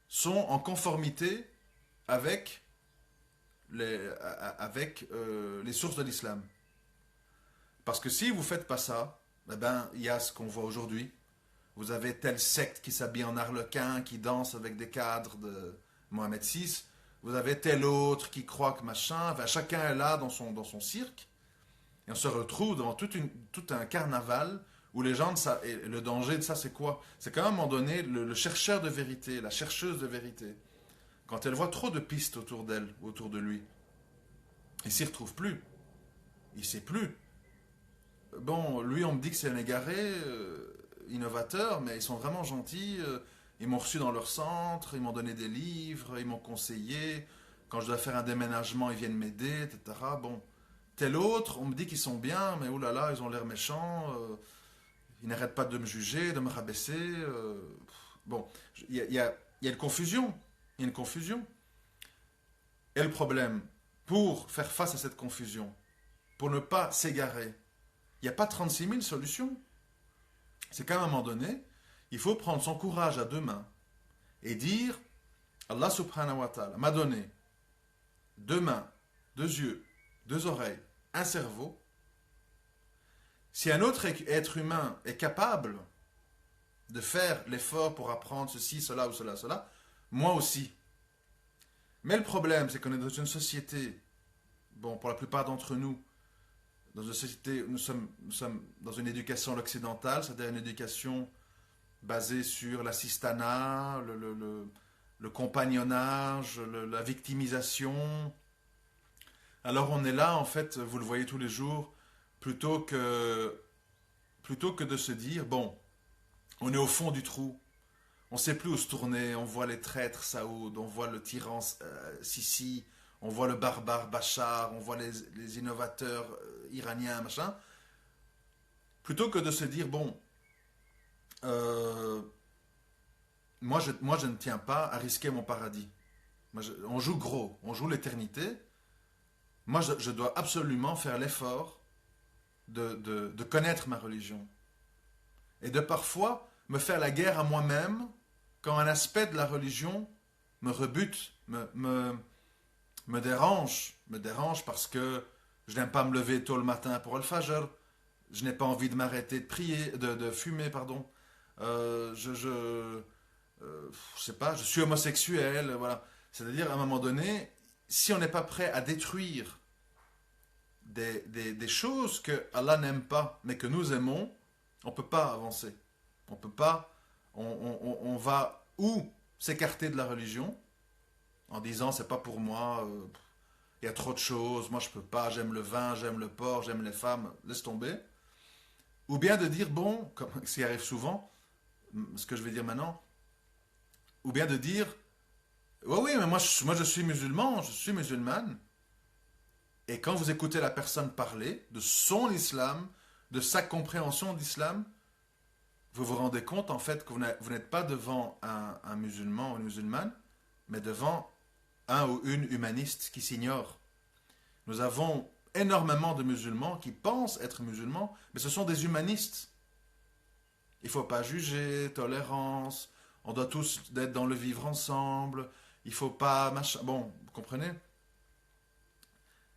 sont en conformité avec les sources de l'islam? Parce que si vous ne faites pas ça, il y a ce qu'on voit aujourd'hui. Vous avez telle secte qui s'habille en arlequin, qui danse avec des cadres de Mohamed VI. Vous avez tel autre qui croit que machin. Enfin, chacun est là dans son cirque. Et on se retrouve devant tout un carnaval où les gens, et le danger de ça, c'est quoi? C'est qu'à un moment donné, le chercheur de vérité, la chercheuse de vérité, quand elle voit trop de pistes autour d'elle, autour de lui, il ne s'y retrouve plus. Il ne sait plus. Bon, lui, on me dit que c'est un égaré, innovateur, mais ils sont vraiment gentils. Ils m'ont reçu dans leur centre, ils m'ont donné des livres, ils m'ont conseillé. Quand je dois faire un déménagement, ils viennent m'aider, etc. Bon, tel autre, on me dit qu'ils sont bien, mais oulala, ils ont l'air méchants. Ils n'arrêtent pas de me juger, de me rabaisser. Bon, il y a une confusion. Il y a une confusion. Et le problème, pour faire face à cette confusion, pour ne pas s'égarer, il n'y a pas 36 000 solutions. C'est qu'à un moment donné, il faut prendre son courage à deux mains et dire, Allah subhanahu wa ta'ala m'a donné deux mains, deux yeux, deux oreilles, un cerveau. Si un autre être humain est capable de faire l'effort pour apprendre ceci, cela ou cela, cela, moi aussi. Mais le problème, c'est qu'on est dans une société, bon, pour la plupart d'entre nous, dans une société, nous sommes dans une éducation occidentale, c'est-à-dire une éducation basée sur l'assistanat, le compagnonnage, la victimisation. Alors on est là, en fait, vous le voyez tous les jours, plutôt que de se dire, bon, on est au fond du trou, on ne sait plus où se tourner, on voit les traîtres Saoud, on voit le tyran Sisi, on voit le barbare Bachar, on voit les innovateurs iraniens, machin. Plutôt que de se dire, bon, moi je ne tiens pas à risquer mon paradis. On joue gros, on joue l'éternité. Moi je dois absolument faire l'effort de connaître ma religion. Et de parfois me faire la guerre à moi-même quand un aspect de la religion me rebute, me dérange parce que je n'aime pas me lever tôt le matin pour le fajr, je n'ai pas envie de m'arrêter de prier, de fumer, pardon. Je sais pas, je suis homosexuel, voilà. C'est-à-dire, à un moment donné, si on n'est pas prêt à détruire des choses que Allah n'aime pas, mais que nous aimons, on ne peut pas avancer. On peut pas, on va ou s'écarter de la religion en disant c'est pas pour moi, il y a trop de choses, moi je peux pas, j'aime le vin, j'aime le porc, j'aime les femmes, laisse tomber. Ou bien de dire bon, comme ce qui arrive souvent, ce que je vais dire maintenant, ou bien de dire ouais, oui, mais moi je suis musulman, je suis musulmane. Et quand vous écoutez la personne parler de son islam, de sa compréhension d'islam, vous vous rendez compte en fait que vous n'êtes pas devant un musulman ou une musulmane, mais devant un ou une humaniste qui s'ignore. Nous avons énormément de musulmans qui pensent être musulmans, mais ce sont des humanistes. Il ne faut pas juger, tolérance, on doit tous être dans le vivre ensemble, il ne faut pas machin. Bon, vous comprenez?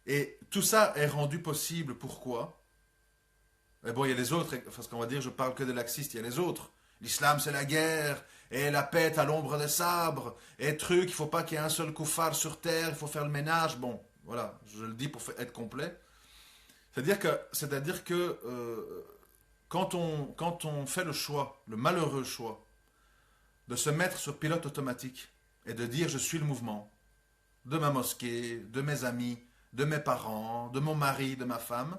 Et tout ça est rendu possible, pourquoi? Mais bon, il y a les autres, parce qu'on va dire, je parle que des laxistes, il y a les autres. L'islam, c'est la guerre, et la paix à l'ombre des sabres, et truc, il ne faut pas qu'il y ait un seul koufar sur terre, il faut faire le ménage. Bon, voilà, je le dis pour être complet. C'est-à-dire que quand on fait le choix, le malheureux choix, de se mettre sur pilote automatique, et de dire je suis le mouvement, de ma mosquée, de mes amis, de mes parents, de mon mari, de ma femme,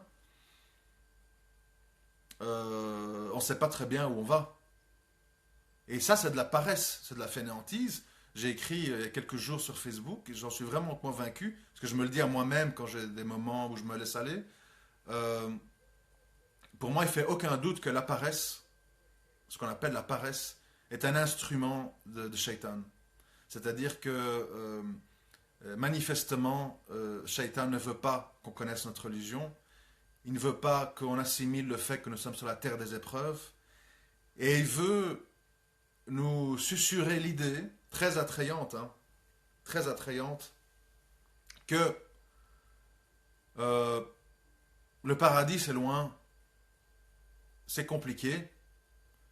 on ne sait pas très bien où on va. Et ça, c'est de la paresse, c'est de la fainéantise. J'ai écrit il y a quelques jours sur Facebook, et j'en suis vraiment convaincu, parce que je me le dis à moi-même quand j'ai des moments où je me laisse aller. Pour moi, il ne fait aucun doute que la paresse, ce qu'on appelle la paresse, est un instrument de Shaitan. C'est-à-dire que manifestement, Shaitan ne veut pas qu'on connaisse notre religion. Il ne veut pas qu'on assimile le fait que nous sommes sur la terre des épreuves. Et il veut nous susurrer l'idée, très attrayante, très attrayante, que le paradis c'est loin, c'est compliqué,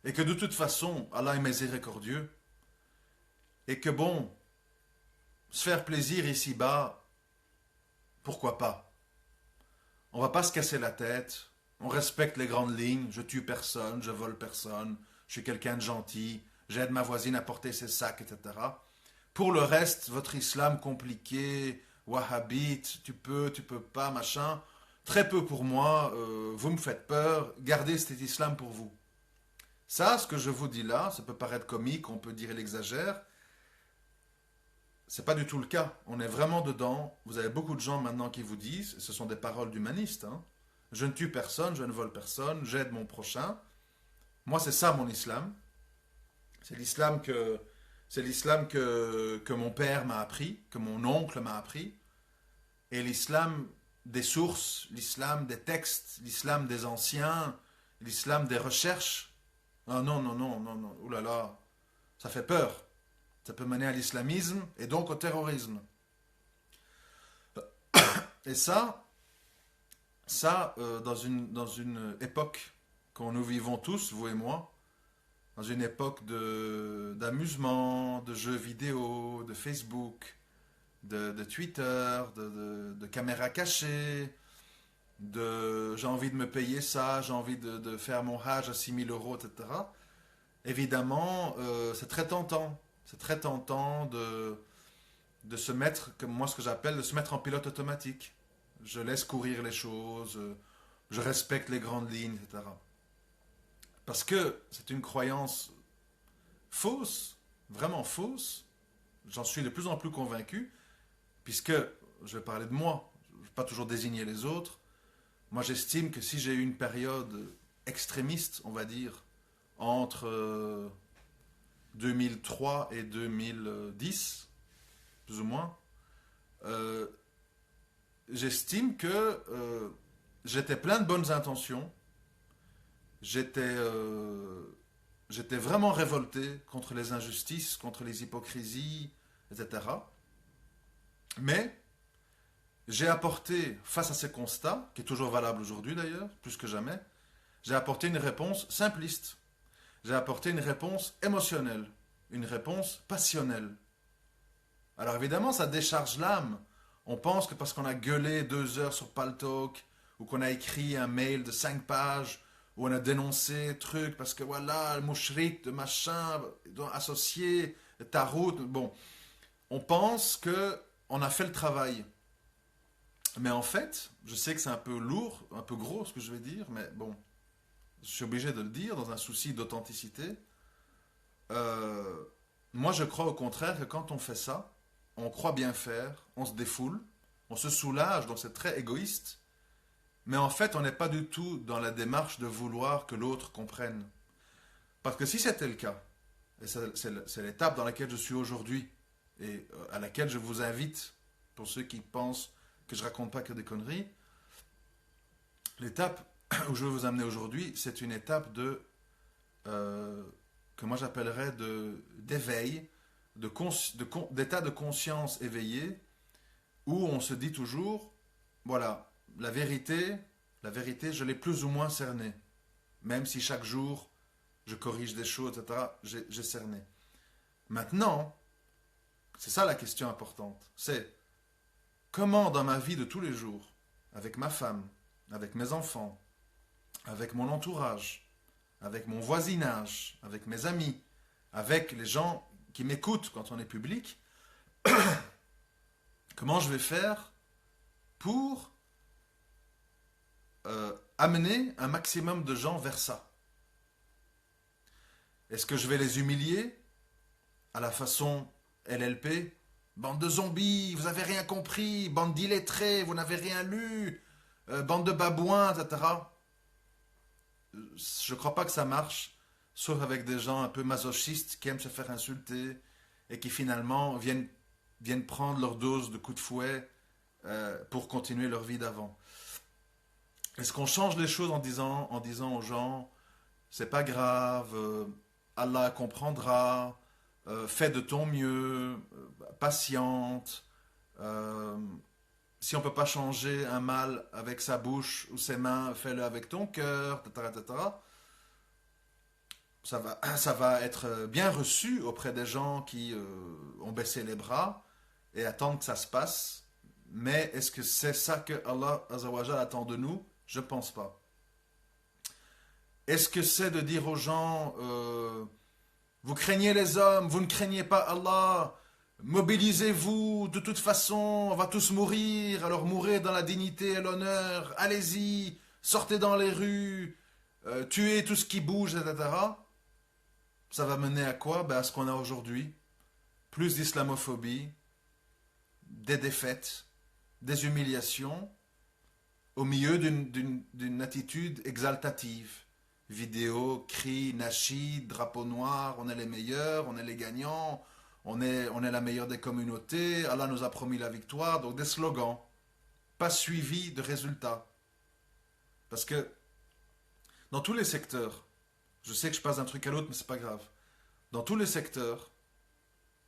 et que de toute façon, Allah est miséricordieux, et que bon, se faire plaisir ici-bas, pourquoi pas? On ne va pas se casser la tête, on respecte les grandes lignes, je tue personne, je vole personne, je suis quelqu'un de gentil, j'aide ma voisine à porter ses sacs, etc. Pour le reste, votre islam compliqué, wahhabite, tu peux pas, machin, très peu pour moi, vous me faites peur, gardez cet islam pour vous. Ça, ce que je vous dis là, ça peut paraître comique, on peut dire il exagère, c'est pas du tout le cas. On est vraiment dedans. Vous avez beaucoup de gens maintenant qui vous disent, ce sont des paroles d'humanistes, hein, je ne tue personne, je ne vole personne, j'aide mon prochain. Moi, c'est ça mon islam. C'est l'islam que, que mon père m'a appris, que mon oncle m'a appris. Et l'islam des sources, l'islam des textes, l'islam des anciens, l'islam des recherches. Ah non, non, non, non, non, ouh là là, ça fait peur. Ça peut mener à l'islamisme et donc au terrorisme. Et dans une époque quand nous vivons tous, vous et moi, dans une époque d'amusement, de jeux vidéo, de Facebook, de Twitter, de caméras cachées, j'ai envie de me payer ça, j'ai envie de faire mon Hajj à 6 000 euros, etc. Évidemment, c'est très tentant. C'est très tentant de se mettre, comme moi ce que j'appelle, de se mettre en pilote automatique. Je laisse courir les choses, je respecte les grandes lignes, etc. Parce que c'est une croyance fausse, vraiment fausse. J'en suis de plus en plus convaincu, puisque, je vais parler de moi, je ne vais pas toujours désigner les autres. Moi, j'estime que si j'ai eu une période extrémiste, on va dire, entre 2003 et 2010, plus ou moins, j'estime que j'étais plein de bonnes intentions. J'étais vraiment révolté contre les injustices, contre les hypocrisies, etc. Mais j'ai apporté, face à ces constats, qui est toujours valable aujourd'hui d'ailleurs, plus que jamais, j'ai apporté une réponse simpliste. J'ai apporté une réponse émotionnelle, une réponse passionnelle. Alors évidemment, ça décharge l'âme. On pense que parce qu'on a gueulé 2 heures sur Paltalk, ou qu'on a écrit un mail de 5 pages, où on a dénoncé truc, parce que voilà, le mouchrik de machin, associé, tarout, bon. On pense que on a fait le travail. Mais en fait, je sais que c'est un peu lourd, un peu gros ce que je vais dire, mais bon, je suis obligé de le dire dans un souci d'authenticité. Moi, je crois au contraire que quand on fait ça, on croit bien faire, on se défoule, on se soulage, donc c'est très égoïste. Mais en fait, on n'est pas du tout dans la démarche de vouloir que l'autre comprenne. Parce que si c'était le cas, et c'est l'étape dans laquelle je suis aujourd'hui, et à laquelle je vous invite, pour ceux qui pensent que je raconte pas que des conneries, l'étape où je veux vous amener aujourd'hui, c'est une étape que moi j'appellerais d'éveil, d'état de conscience éveillé, où on se dit toujours, voilà, la vérité, je l'ai plus ou moins cernée. Même si chaque jour, je corrige des choses, etc., j'ai cerné. Maintenant, c'est ça la question importante. C'est comment dans ma vie de tous les jours, avec ma femme, avec mes enfants, avec mon entourage, avec mon voisinage, avec mes amis, avec les gens qui m'écoutent quand on est public, comment je vais faire pour amener un maximum de gens vers ça. Est-ce que je vais les humilier à la façon LLP? Bande de zombies, vous n'avez rien compris, bande d'illettrés, vous n'avez rien lu, bande de babouins, etc. Je ne crois pas que ça marche, sauf avec des gens un peu masochistes qui aiment se faire insulter et qui finalement viennent prendre leur dose de coups de fouet pour continuer leur vie d'avant. Est-ce qu'on change les choses en disant aux gens, c'est pas grave, Allah comprendra, fais de ton mieux, patiente, si on ne peut pas changer un mal avec sa bouche ou ses mains, fais-le avec ton cœur, etc., etc. Ça va être bien reçu auprès des gens qui ont baissé les bras et attendent que ça se passe. Mais est-ce que c'est ça que Allah Azawajal attend de nous? Je ne pense pas. Est-ce que c'est de dire aux gens, vous craignez les hommes, vous ne craignez pas Allah, mobilisez-vous, de toute façon, on va tous mourir, alors mourrez dans la dignité et l'honneur, allez-y, sortez dans les rues, tuez tout ce qui bouge, etc. Ça va mener à quoi? À ce qu'on a aujourd'hui. Plus d'islamophobie, des défaites, des humiliations, au milieu d'une attitude exaltative. Vidéo, cris, nachid, drapeau noir, on est les meilleurs, on est les gagnants, on est la meilleure des communautés, Allah nous a promis la victoire, donc des slogans, pas suivis de résultats. Parce que dans tous les secteurs, je sais que je passe d'un truc à l'autre, mais c'est pas grave. Dans tous les secteurs,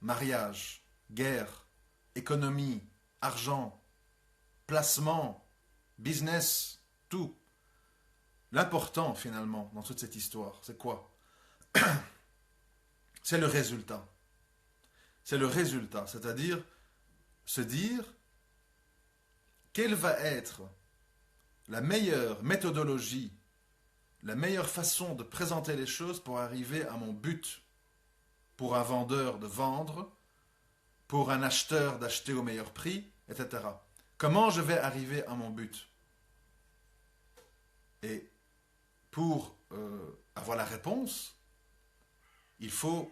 mariage, guerre, économie, argent, placement, business, tout. L'important, finalement, dans toute cette histoire, c'est quoi? C'est le résultat. C'est le résultat, c'est-à-dire se dire quelle va être la meilleure méthodologie, la meilleure façon de présenter les choses pour arriver à mon but. Pour un vendeur de vendre, pour un acheteur d'acheter au meilleur prix, etc. Comment je vais arriver à mon but? Et pour avoir la réponse, il faut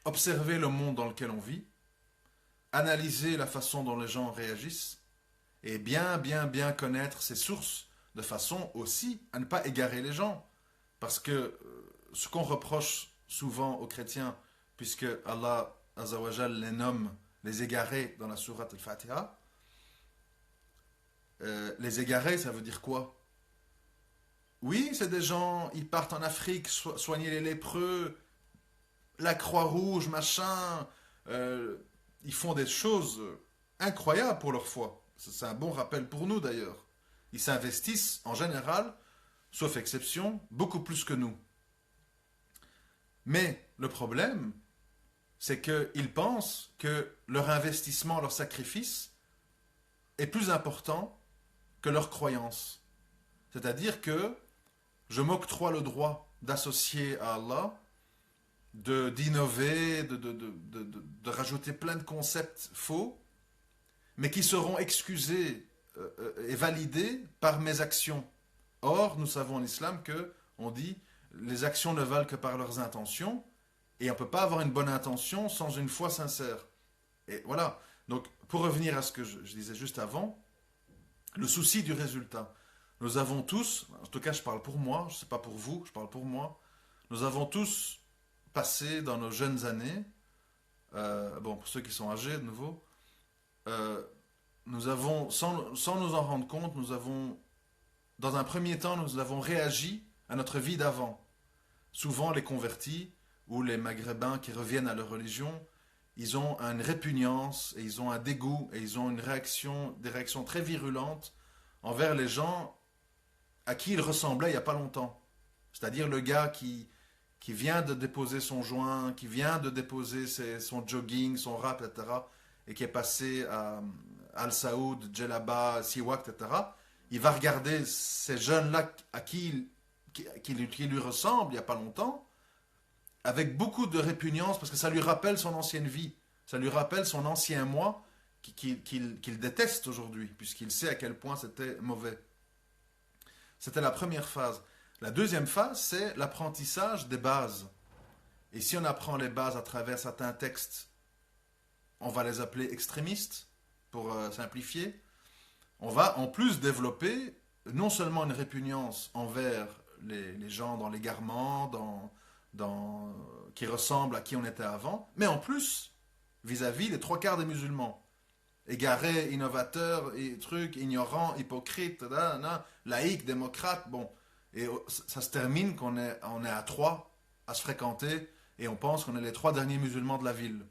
observer le monde dans lequel on vit, analyser la façon dont les gens réagissent et bien connaître ses sources de façon aussi à ne pas égarer les gens. Parce que ce qu'on reproche souvent aux chrétiens, puisque Allah Azzawajal les nomme les égarés dans la sourate Al-Fatiha, les égarés, ça veut dire quoi? Oui, c'est des gens, ils partent en Afrique soigner les lépreux, la Croix-Rouge, machin, ils font des choses incroyables pour leur foi. C'est un bon rappel pour nous d'ailleurs. Ils s'investissent en général, sauf exception, beaucoup plus que nous. Mais le problème, c'est qu'ils pensent que leur investissement, leur sacrifice est plus important que leur croyance. C'est-à-dire que je m'octroie le droit d'associer à Allah, d'innover, de rajouter plein de concepts faux, mais qui seront excusés et validés par mes actions. Or, nous savons en islam que on dit les actions ne valent que par leurs intentions, et on ne peut pas avoir une bonne intention sans une foi sincère. Et voilà. Donc, pour revenir à ce que je disais juste avant, le souci du résultat. Nous avons tous, en tout cas je parle pour moi, je ne sais pas pour vous, je parle pour moi, nous avons tous passé dans nos jeunes années, bon, pour ceux qui sont âgés de nouveau, nous avons, sans nous en rendre compte, nous avons, dans un premier temps, nous avons réagi à notre vie d'avant. Souvent, les convertis ou les maghrébins qui reviennent à leur religion, ils ont une répugnance et ils ont un dégoût et ils ont des réactions très virulentes envers les gens à qui ils ressemblaient il n'y a pas longtemps. C'est-à-dire le gars qui vient de déposer son joint, qui vient de déposer son jogging, son rap, etc., et qui est passé à Al Saoud, Djellaba, Siwak, etc., il va regarder ces jeunes-là à qui lui ressemblent il n'y a pas longtemps, avec beaucoup de répugnance, parce que ça lui rappelle son ancienne vie, ça lui rappelle son ancien moi qu'il déteste aujourd'hui, puisqu'il sait à quel point c'était mauvais. C'était la première phase. La deuxième phase, c'est l'apprentissage des bases. Et si on apprend les bases à travers certains textes, on va les appeler extrémistes, pour simplifier, on va en plus développer non seulement une répugnance envers les gens dans l'égarement, qui ressemblent à qui on était avant, mais en plus, vis-à-vis les trois quarts des musulmans. Égarés, innovateurs, ignorants, hypocrites, laïcs, démocrates, bon. Et ça se termine qu'on est à trois à se fréquenter et on pense qu'on est les trois derniers musulmans de la ville.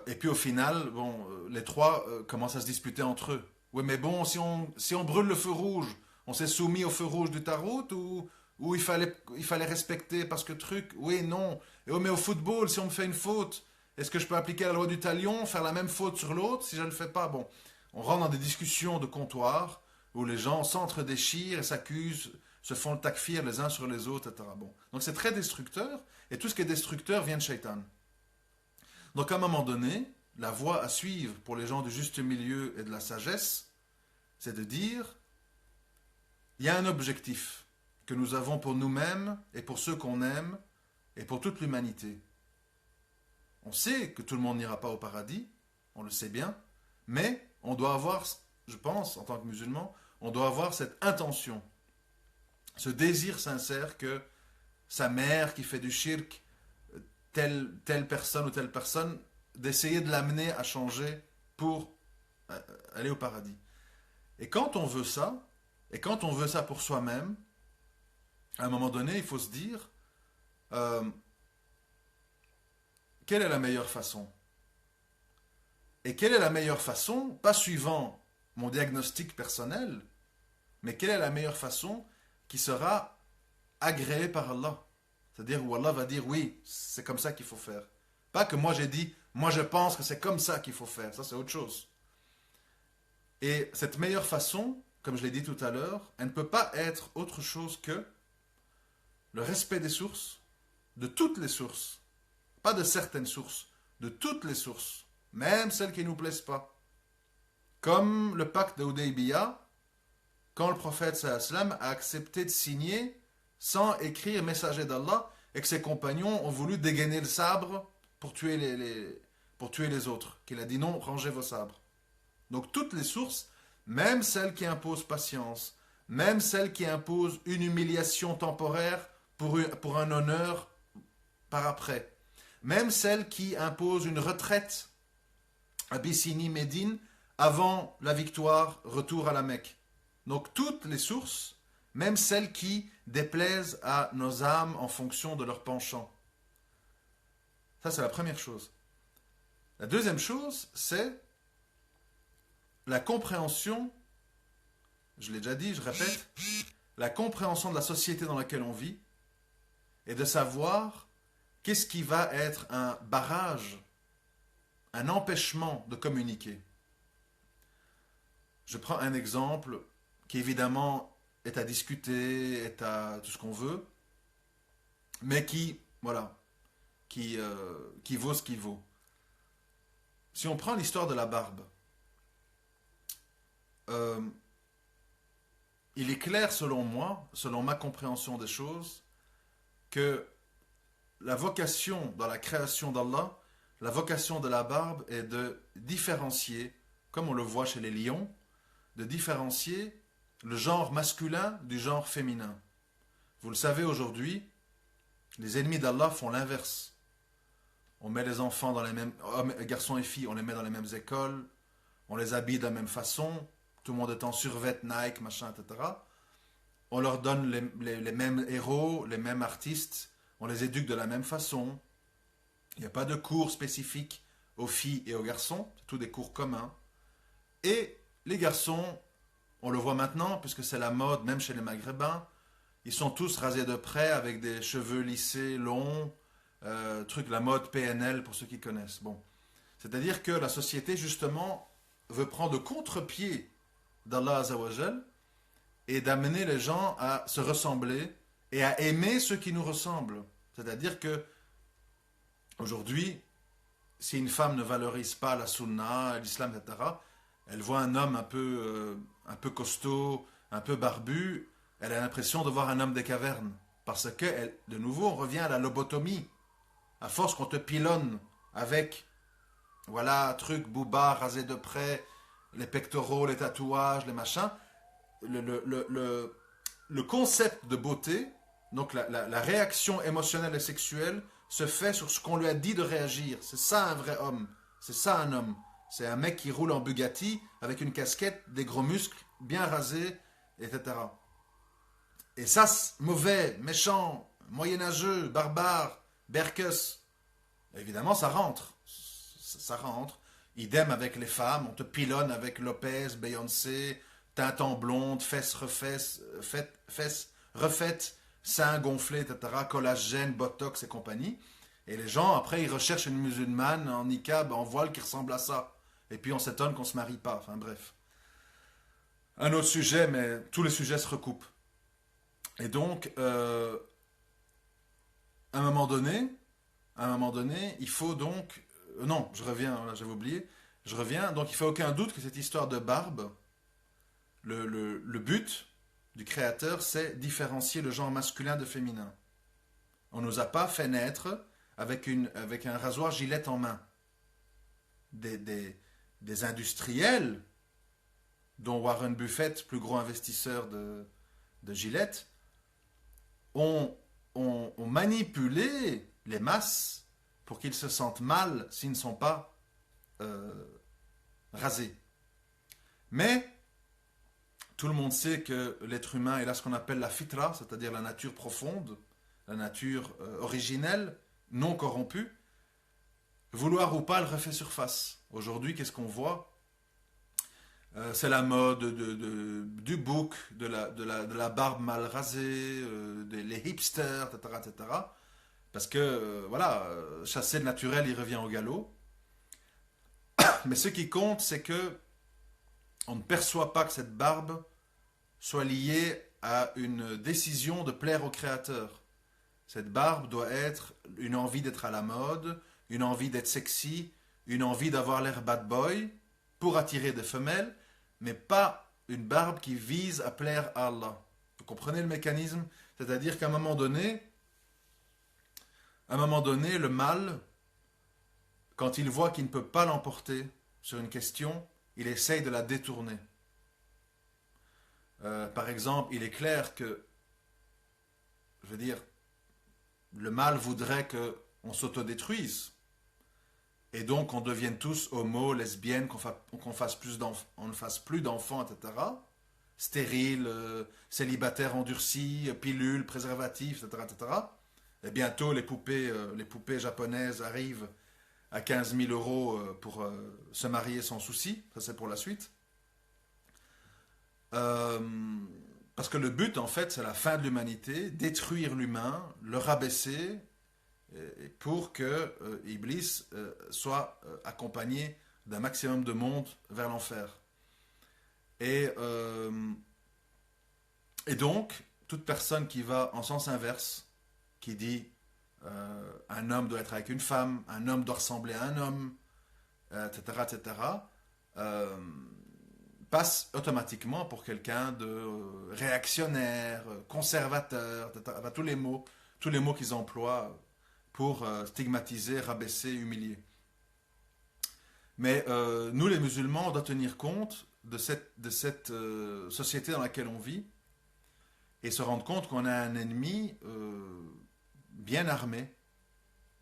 Et puis au final, bon, les trois commencent à se disputer entre eux. Oui, mais bon, si on brûle le feu rouge, on s'est soumis au feu rouge du Tarout ou il fallait respecter parce que truc, oui, non. Et, oh, mais au football, si on me fait une faute, est-ce que je peux appliquer la loi du talion, faire la même faute sur l'autre si je ne le fais pas? Bon, on rentre dans des discussions de comptoir où les gens s'entre-déchirent et s'accusent, se font le takfir les uns sur les autres, etc. Bon. Donc c'est très destructeur, et tout ce qui est destructeur vient de Shaitan. Donc à un moment donné, la voie à suivre pour les gens du juste milieu et de la sagesse, c'est de dire, il y a un objectif que nous avons pour nous-mêmes et pour ceux qu'on aime et pour toute l'humanité. On sait que tout le monde n'ira pas au paradis, on le sait bien, mais on doit avoir, je pense, en tant que musulman, on doit avoir cette intention, ce désir sincère que sa mère qui fait du shirk, telle personne ou telle personne, d'essayer de l'amener à changer pour aller au paradis. Et quand on veut ça, et quand on veut ça pour soi-même, à un moment donné, il faut se dire, euh, quelle est la meilleure façon? Et quelle est la meilleure façon, pas suivant mon diagnostic personnel, mais quelle est la meilleure façon qui sera agréée par Allah? C'est-à-dire où Allah va dire oui, c'est comme ça qu'il faut faire. Pas que moi j'ai dit, moi je pense que c'est comme ça qu'il faut faire. Ça c'est autre chose. Et cette meilleure façon, comme je l'ai dit tout à l'heure, elle ne peut pas être autre chose que le respect des sources, de toutes les sources, pas de certaines sources, de toutes les sources, même celles qui ne nous plaisent pas. Comme le pacte de Hudaybiyah, quand le prophète sallam a accepté de signer sans écrire messager d'Allah et que ses compagnons ont voulu dégainer le sabre pour tuer les autres. Qu'il a dit non, rangez vos sabres. Donc toutes les sources, même celles qui imposent patience, même celles qui imposent une humiliation temporaire pour un honneur par après, même celles qui imposent une retraite Abyssinie, Médine, avant la victoire, retour à la Mecque. Donc toutes les sources, même celles qui déplaisent à nos âmes en fonction de leur penchant. Ça, c'est la première chose. La deuxième chose, c'est la compréhension, je l'ai déjà dit, je répète, la compréhension de la société dans laquelle on vit et de savoir qu'est-ce qui va être un barrage, un empêchement de communiquer. Je prends un exemple qui évidemment est à discuter, est à tout ce qu'on veut, mais qui, voilà, qui vaut ce qu'il vaut. Si on prend l'histoire de la barbe, il est clair selon moi, selon ma compréhension des choses, que la vocation dans la création d'Allah, la vocation de la barbe est de différencier, comme on le voit chez les lions, de différencier le genre masculin du genre féminin. Vous le savez aujourd'hui, les ennemis d'Allah font l'inverse. On met les enfants dans les mêmes, hommes, garçons et filles, on les met dans les mêmes écoles, on les habille de la même façon, tout le monde est en survêt, Nike, machin, etc. On leur donne les mêmes héros, les mêmes artistes, on les éduque de la même façon. Il n'y a pas de cours spécifiques aux filles et aux garçons, c'est tous des cours communs. Et les garçons, on le voit maintenant, puisque c'est la mode, même chez les Maghrébins, ils sont tous rasés de près, avec des cheveux lissés, longs, la mode PNL pour ceux qui connaissent. Bon. C'est-à-dire que la société, justement, veut prendre contre-pied d'Allah Azzawajal et d'amener les gens à se ressembler et à aimer ceux qui nous ressemblent. C'est-à-dire que aujourd'hui, si une femme ne valorise pas la sunna, l'islam, etc., elle voit un homme un peu costaud, un peu barbu, elle a l'impression de voir un homme des cavernes. Parce que, de nouveau, on revient à la lobotomie. À force qu'on te pilonne avec, voilà, truc, booba, rasé de près, les pectoraux, les tatouages, les machins, le concept de beauté, donc la réaction émotionnelle et sexuelle, se fait sur ce qu'on lui a dit de réagir. C'est ça un vrai homme. C'est ça un homme. C'est un mec qui roule en Bugatti avec une casquette, des gros muscles, bien rasés, etc. Et ça, mauvais, méchant, moyenâgeux, barbare, berkus, évidemment, ça rentre. Ça rentre. Idem avec les femmes, on te pilonne avec Lopez, Beyoncé, teinte en blonde, fesses refaites, seins gonflés, etc., collagène, botox et compagnie. Et les gens, après, ils recherchent une musulmane en niqab, en voile qui ressemble à ça. Et puis on s'étonne qu'on ne se marie pas. Enfin bref. Un autre sujet, mais tous les sujets se recoupent. Et donc, à un moment donné, il faut donc... non, je reviens, là j'avais oublié. Je reviens, donc il ne fait aucun doute que cette histoire de barbe, le but du créateur, c'est différencier le genre masculin de féminin. On ne nous a pas fait naître avec un rasoir Gillette en main. Des industriels, dont Warren Buffett, plus gros investisseur de Gillette, ont manipulé les masses pour qu'ils se sentent mal s'ils ne sont pas rasés. Mais tout le monde sait que l'être humain est là ce qu'on appelle la fitra, c'est-à-dire la nature profonde, la nature originelle, non corrompue. Vouloir ou pas, elle refait surface. Aujourd'hui, qu'est-ce qu'on voit? C'est la mode du bouc, de la barbe mal rasée, les hipsters, etc., etc. Parce que, voilà, chasser le naturel, il revient au galop. Mais ce qui compte, c'est que on ne perçoit pas que cette barbe soit liée à une décision de plaire au Créateur. Cette barbe doit être une envie d'être à la mode, une envie d'être sexy, une envie d'avoir l'air bad boy pour attirer des femelles, mais pas une barbe qui vise à plaire à Allah. Vous comprenez le mécanisme? C'est-à-dire qu'à un moment donné, le mâle, quand il voit qu'il ne peut pas l'emporter sur une question, il essaye de la détourner. Par exemple, il est clair que, je veux dire, le mâle voudrait qu'on s'autodétruise. Et donc, on devienne tous homo, lesbiennes, qu'on fasse on ne fasse plus d'enfants, etc. Stériles, célibataires endurcis, pilules, préservatifs, etc., etc. Et bientôt, les poupées japonaises arrivent à 15 000 euros pour se marier sans souci. Ça, c'est pour la suite. Parce que le but, en fait, c'est la fin de l'humanité, détruire l'humain, le rabaisser, pour que Iblis soit accompagné d'un maximum de monde vers l'enfer. Et donc, toute personne qui va en sens inverse, qui dit un homme doit être avec une femme, un homme doit ressembler à un homme, etc., etc., passe automatiquement pour quelqu'un de réactionnaire, conservateur, etc., enfin, tous les mots qu'ils emploient pour stigmatiser, rabaisser, humilier. Mais nous, les musulmans, on doit tenir compte de cette société dans laquelle on vit et se rendre compte qu'on a un ennemi bien armé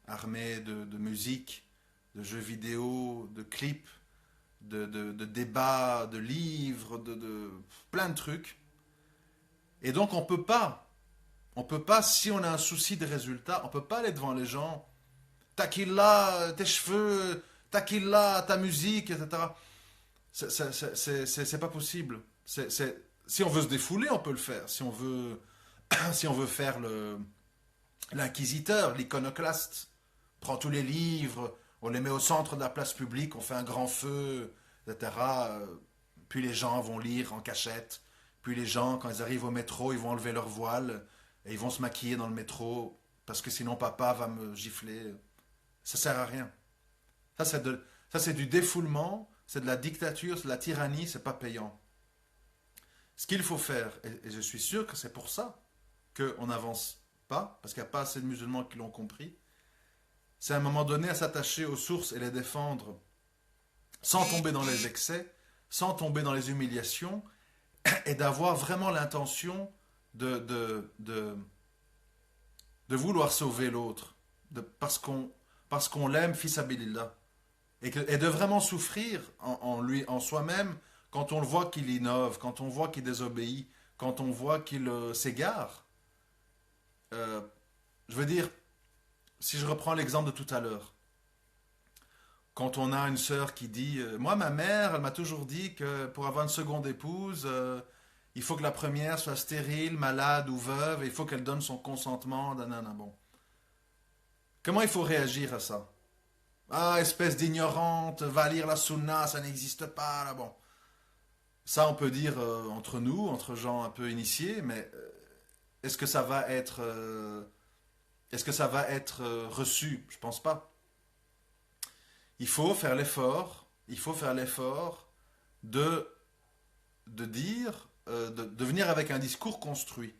de musique, de jeux vidéo, de clips, de débats, de livres, de plein de trucs. Et donc on peut pas, si on a un souci de résultat, on peut pas aller devant les gens, taquilla tes cheveux, taquilla ta musique, etc. C'est pas possible. Si on veut se défouler, on peut le faire. Si on veut faire l'inquisiteur, l'iconoclaste, prend tous les livres, on les met au centre de la place publique, on fait un grand feu, etc. Puis les gens vont lire en cachette. Puis les gens, quand ils arrivent au métro, ils vont enlever leur voile et ils vont se maquiller dans le métro parce que sinon papa va me gifler. Ça sert à rien. Ça c'est du défoulement, c'est de la dictature, c'est de la tyrannie, c'est pas payant. Ce qu'il faut faire, et je suis sûr que c'est pour ça qu'on n'avance pas, parce qu'il n'y a pas assez de musulmans qui l'ont compris, c'est à un moment donné à s'attacher aux sources et les défendre sans tomber dans les excès, sans tomber dans les humiliations, et d'avoir vraiment l'intention de vouloir sauver l'autre, parce qu'on l'aime, fils abilillah, et de vraiment souffrir en soi-même quand on le voit qu'il innove, quand on voit qu'il désobéit, quand on voit qu'il s'égare. Je veux dire, si je reprends l'exemple de tout à l'heure, quand on a une sœur qui dit moi, ma mère, elle m'a toujours dit que pour avoir une seconde épouse, il faut que la première soit stérile, malade ou veuve, et il faut qu'elle donne son consentement. Nanana, bon. Comment il faut réagir à ça? Ah, espèce d'ignorante, va lire la sunna, ça n'existe pas, là, bon. Ça, on peut dire entre nous, entre gens un peu initiés, mais est-ce que ça va être, reçu? Je pense pas. Il faut faire l'effort de dire, de venir avec un discours construit.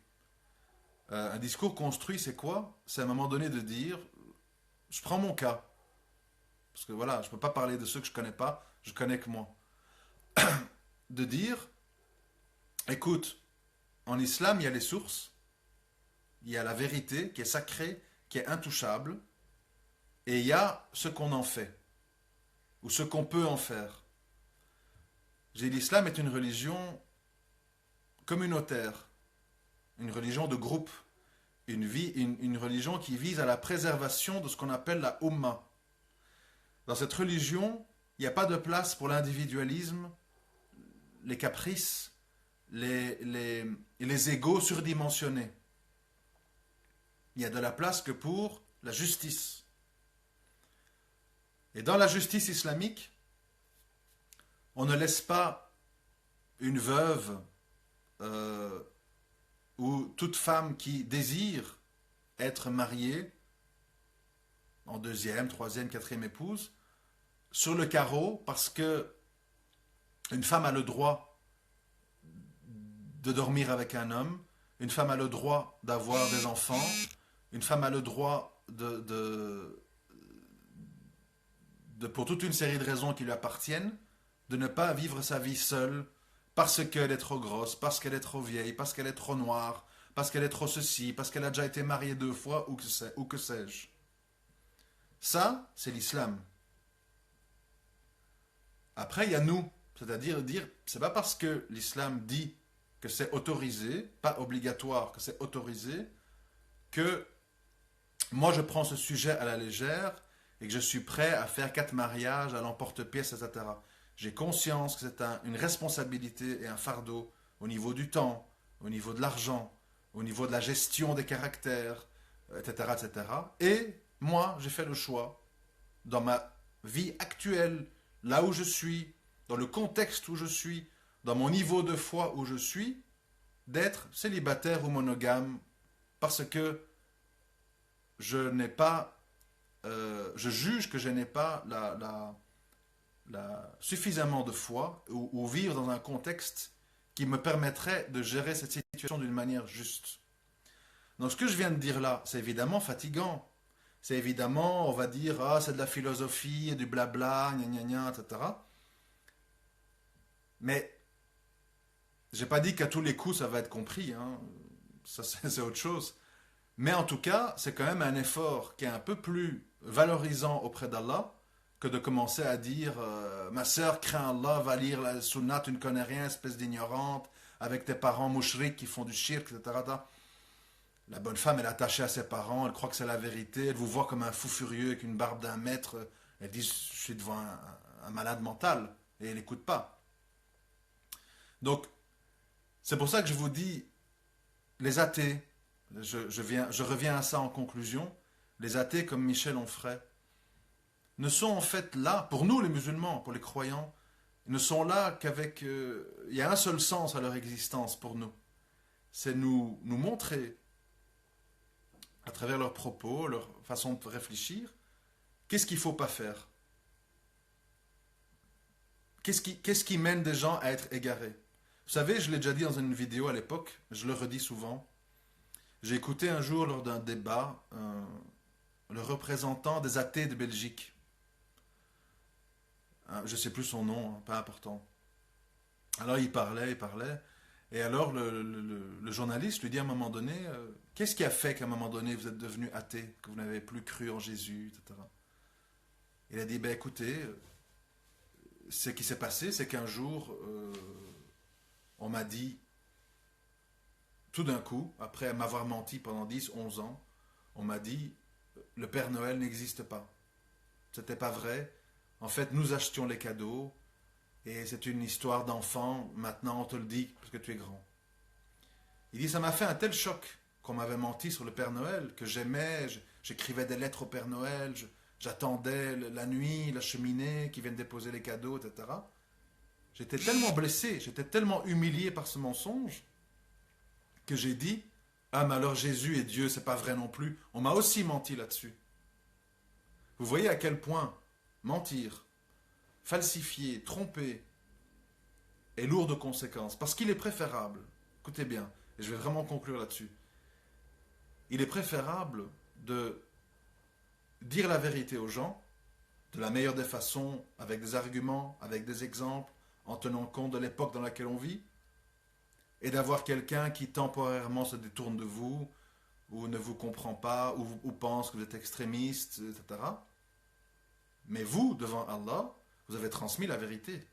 Un discours construit, c'est quoi? C'est à un moment donné de dire, Je prends mon cas. Parce que voilà, je ne peux pas parler de ceux que je ne connais pas, je connais que moi. De dire, écoute, en islam, il y a les sources, il y a la vérité qui est sacrée, qui est intouchable, et il y a ce qu'on en fait, ou ce qu'on peut en faire. L'islam est une religion communautaire, une religion de groupe, une religion qui vise à la préservation de ce qu'on appelle la Ummah. Dans cette religion, il n'y a pas de place pour l'individualisme, les caprices, les égos surdimensionnés. Il n'y a de la place que pour la justice. Et dans la justice islamique, on ne laisse pas une veuve ou toute femme qui désire être mariée en deuxième, troisième, quatrième épouse sur le carreau parce que une femme a le droit de dormir avec un homme, une femme a le droit d'avoir des enfants, une femme a le droit pour toute une série de raisons qui lui appartiennent, de ne pas vivre sa vie seule parce qu'elle est trop grosse, parce qu'elle est trop vieille, parce qu'elle est trop noire, parce qu'elle est trop ceci, parce qu'elle a déjà été mariée 2 fois ou que sais-je. Ça, c'est l'islam. Après, il y a nous, c'est-à-dire dire, c'est pas parce que l'islam dit que c'est autorisé, pas obligatoire, que c'est autorisé, que moi je prends ce sujet à la légère et que je suis prêt à faire 4 mariages à l'emporte-pièce, etc. J'ai conscience que c'est une responsabilité et un fardeau au niveau du temps, au niveau de l'argent, au niveau de la gestion des caractères, etc., etc. Et moi, j'ai fait le choix, dans ma vie actuelle, là où je suis, dans le contexte où je suis, dans mon niveau de foi où je suis, d'être célibataire ou monogame, parce que je n'ai pas, je juge que je n'ai pas suffisamment de foi ou vivre dans un contexte qui me permettrait de gérer cette situation d'une manière juste. Donc ce que je viens de dire là, c'est évidemment fatigant. C'est évidemment, on va dire, ah, c'est de la philosophie, du blabla, gna gna gna, etc. Mais j'ai pas dit qu'à tous les coups ça va être compris, hein. Ça c'est autre chose. Mais en tout cas, c'est quand même un effort qui est un peu plus valorisant auprès d'Allah que de commencer à dire ma sœur craint Allah, va lire la sunnah, tu ne connais rien, espèce d'ignorante, avec tes parents mouchriques qui font du shirk, etc. La bonne femme, elle est attachée à ses parents, elle croit que c'est la vérité, elle vous voit comme un fou furieux avec une barbe d'1 mètre, elle dit je suis devant un malade mental, et elle n'écoute pas. Donc, c'est pour ça que je vous dis, les athées, je reviens à ça en conclusion, les athées comme Michel Onfray, ne sont en fait là, pour nous les musulmans, pour les croyants, ne sont là qu'avec... il y a un seul sens à leur existence pour nous. C'est nous montrer, à travers leurs propos, leur façon de réfléchir, qu'est-ce qu'il ne faut pas faire. Qu'est-ce qui mène des gens à être égarés. Vous savez, je l'ai déjà dit dans une vidéo à l'époque, je le redis souvent. J'ai écouté un jour lors d'un débat le représentant des athées de Belgique. Je ne sais plus son nom, hein, pas important. Alors il parlait, et alors le journaliste lui dit à un moment donné, qu'est-ce qui a fait qu'à un moment donné vous êtes devenu athée, que vous n'avez plus cru en Jésus, etc. Il a dit, ben écoutez, ce qui s'est passé, c'est qu'un jour, on m'a dit, tout d'un coup, après m'avoir menti pendant 10, 11 ans, on m'a dit, le Père Noël n'existe pas. C'était pas vrai. En fait, nous achetions les cadeaux, et c'est une histoire d'enfant, maintenant on te le dit parce que tu es grand. Il dit, ça m'a fait un tel choc qu'on m'avait menti sur le Père Noël, que j'aimais, j'écrivais des lettres au Père Noël, j'attendais la nuit, la cheminée, qui vienne déposer les cadeaux, etc. J'étais tellement blessé, j'étais tellement humilié par ce mensonge, que j'ai dit, ah mais alors Jésus et Dieu, c'est pas vrai non plus. On m'a aussi menti là-dessus. Vous voyez à quel point mentir, falsifier, tromper est lourd de conséquences. Parce qu'il est préférable, écoutez bien, et je vais vraiment conclure là-dessus, il est préférable de dire la vérité aux gens, de la meilleure des façons, avec des arguments, avec des exemples, en tenant compte de l'époque dans laquelle on vit, et d'avoir quelqu'un qui temporairement se détourne de vous, ou ne vous comprend pas, ou pense que vous êtes extrémiste, etc. Mais vous, devant Allah, vous avez transmis la vérité.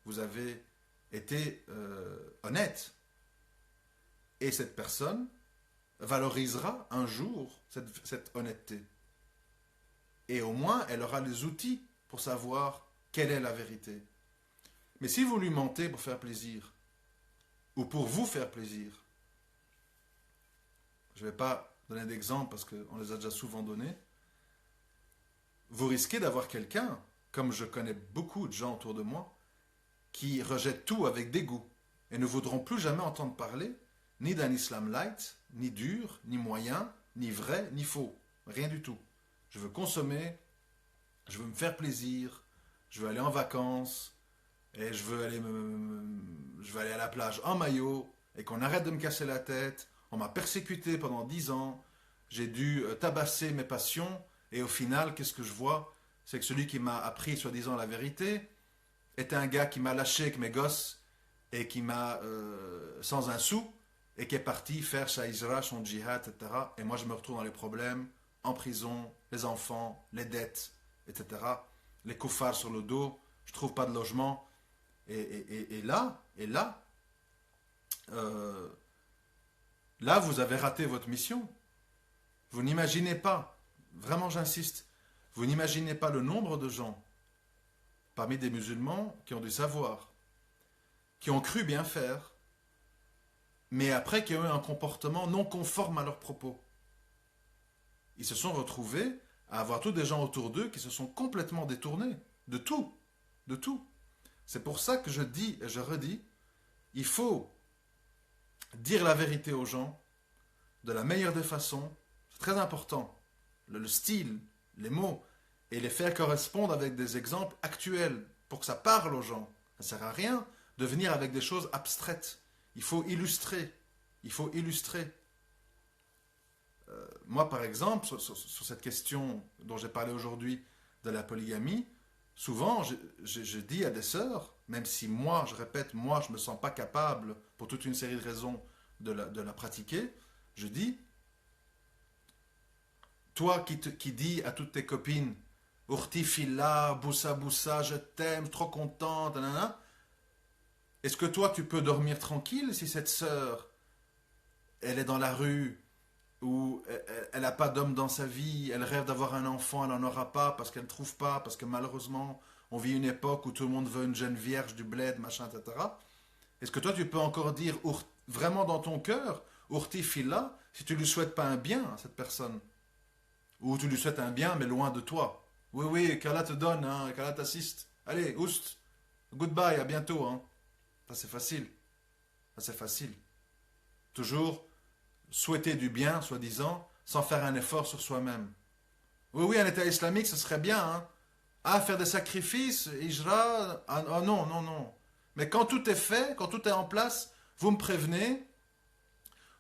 Vous avez été honnête. Et cette personne valorisera un jour cette honnêteté. Et au moins, elle aura les outils pour savoir quelle est la vérité. Mais si vous lui mentez pour faire plaisir, ou pour vous faire plaisir, je ne vais pas donner d'exemple parce qu'on les a déjà souvent donnés, vous risquez d'avoir quelqu'un, comme je connais beaucoup de gens autour de moi, qui rejettent tout avec dégoût et ne voudront plus jamais entendre parler ni d'un islam light, ni dur, ni moyen, ni vrai, ni faux. Rien du tout. Je veux consommer, je veux me faire plaisir, je veux aller en vacances, et je veux aller à la plage en maillot, et qu'on arrête de me casser la tête. On m'a persécuté pendant 10 ans, j'ai dû tabasser mes passions, et au final, qu'est-ce que je vois? C'est que celui qui m'a appris, soi-disant, la vérité, était un gars qui m'a lâché avec mes gosses, et qui m'a, sans un sou, et qui est parti faire sa hijra, son djihad, etc. Et moi, je me retrouve dans les problèmes, en prison, les enfants, les dettes, etc. Les koufars sur le dos, je ne trouve pas de logement. Et là, là, vous avez raté votre mission. Vous n'imaginez pas, vraiment j'insiste, vous n'imaginez pas le nombre de gens parmi des musulmans qui ont du savoir, qui ont cru bien faire, mais après qui ont eu un comportement non conforme à leurs propos. Ils se sont retrouvés à avoir tous des gens autour d'eux qui se sont complètement détournés de tout, de tout. C'est pour ça que je dis et je redis, il faut dire la vérité aux gens de la meilleure des façons. C'est très important. Le style, les mots, et les faire correspondre avec des exemples actuels pour que ça parle aux gens. Ça ne sert à rien de venir avec des choses abstraites. Il faut illustrer. Il faut illustrer. Moi, par exemple, sur cette question dont j'ai parlé aujourd'hui de la polygamie, souvent, je dis à des sœurs, même si moi, je répète, moi, je ne me sens pas capable, pour toute une série de raisons, de la pratiquer, je dis, toi qui dis à toutes tes copines, Urti Fila, Boussa Boussa, je t'aime, trop contente, nanana, est-ce que toi, tu peux dormir tranquille si cette sœur, elle est dans la rue, ou elle n'a pas d'homme dans sa vie, elle rêve d'avoir un enfant, elle n'en aura pas parce qu'elle ne trouve pas, parce que malheureusement, on vit une époque où tout le monde veut une jeune vierge du bled, machin, etc. Est-ce que toi, tu peux encore dire vraiment dans ton cœur, Urti Fila, si tu ne lui souhaites pas un bien à cette personne? Ou tu lui souhaites un bien, mais loin de toi? Oui, oui, qu'Allah te donne, hein, qu'Allah t'assiste. Allez, oust, goodbye, à bientôt. Hein. Ça, c'est facile. Ça, c'est facile. Toujours souhaiter du bien, soi-disant, sans faire un effort sur soi-même. Oui, oui, un État islamique, ce serait bien. Hein. Ah, faire des sacrifices, hijra, ah, oh, non, non, non. Mais quand tout est fait, quand tout est en place, vous me prévenez.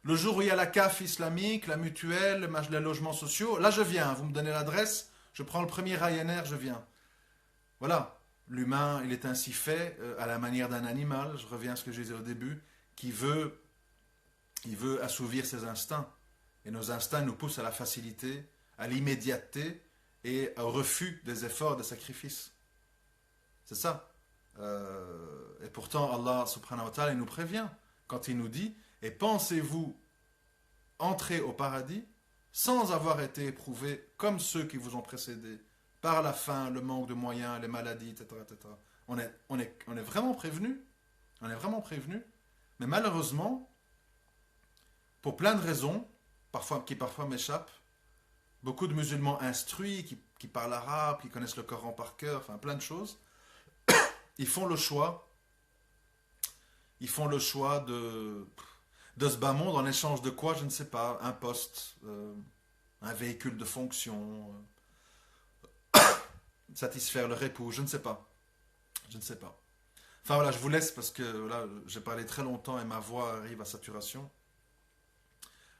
Le jour où il y a la CAF islamique, la mutuelle, les logements sociaux, là je viens. Vous me donnez l'adresse, je prends le premier Ryanair, je viens. Voilà. L'humain, il est ainsi fait, à la manière d'un animal, je reviens à ce que je disais au début, qui veut assouvir ses instincts. Et nos instincts nous poussent à la facilité, à l'immédiateté et au refus des efforts, des sacrifices. C'est ça. Et pourtant, Allah subhanahu wa ta'ala, il nous prévient quand il nous dit, et pensez-vous entrer au paradis sans avoir été éprouvés comme ceux qui vous ont précédés, par la faim, le manque de moyens, les maladies, etc. etc. On est vraiment prévenus. On est vraiment prévenus. Mais malheureusement, pour plein de raisons, qui parfois m'échappent, beaucoup de musulmans instruits, qui parlent arabe, qui connaissent le Coran par cœur, enfin plein de choses, ils font le choix de ce bas monde en échange de quoi, je ne sais pas, un poste, un véhicule de fonction, satisfaire leur époux, je ne sais pas. Je ne sais pas. Enfin voilà, je vous laisse parce que voilà, j'ai parlé très longtemps et ma voix arrive à saturation.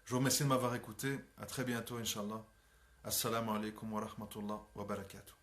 Je vous remercie de m'avoir écouté. À très bientôt, Inch'Allah. Assalamu alaikum wa rahmatullah wa barakatuh.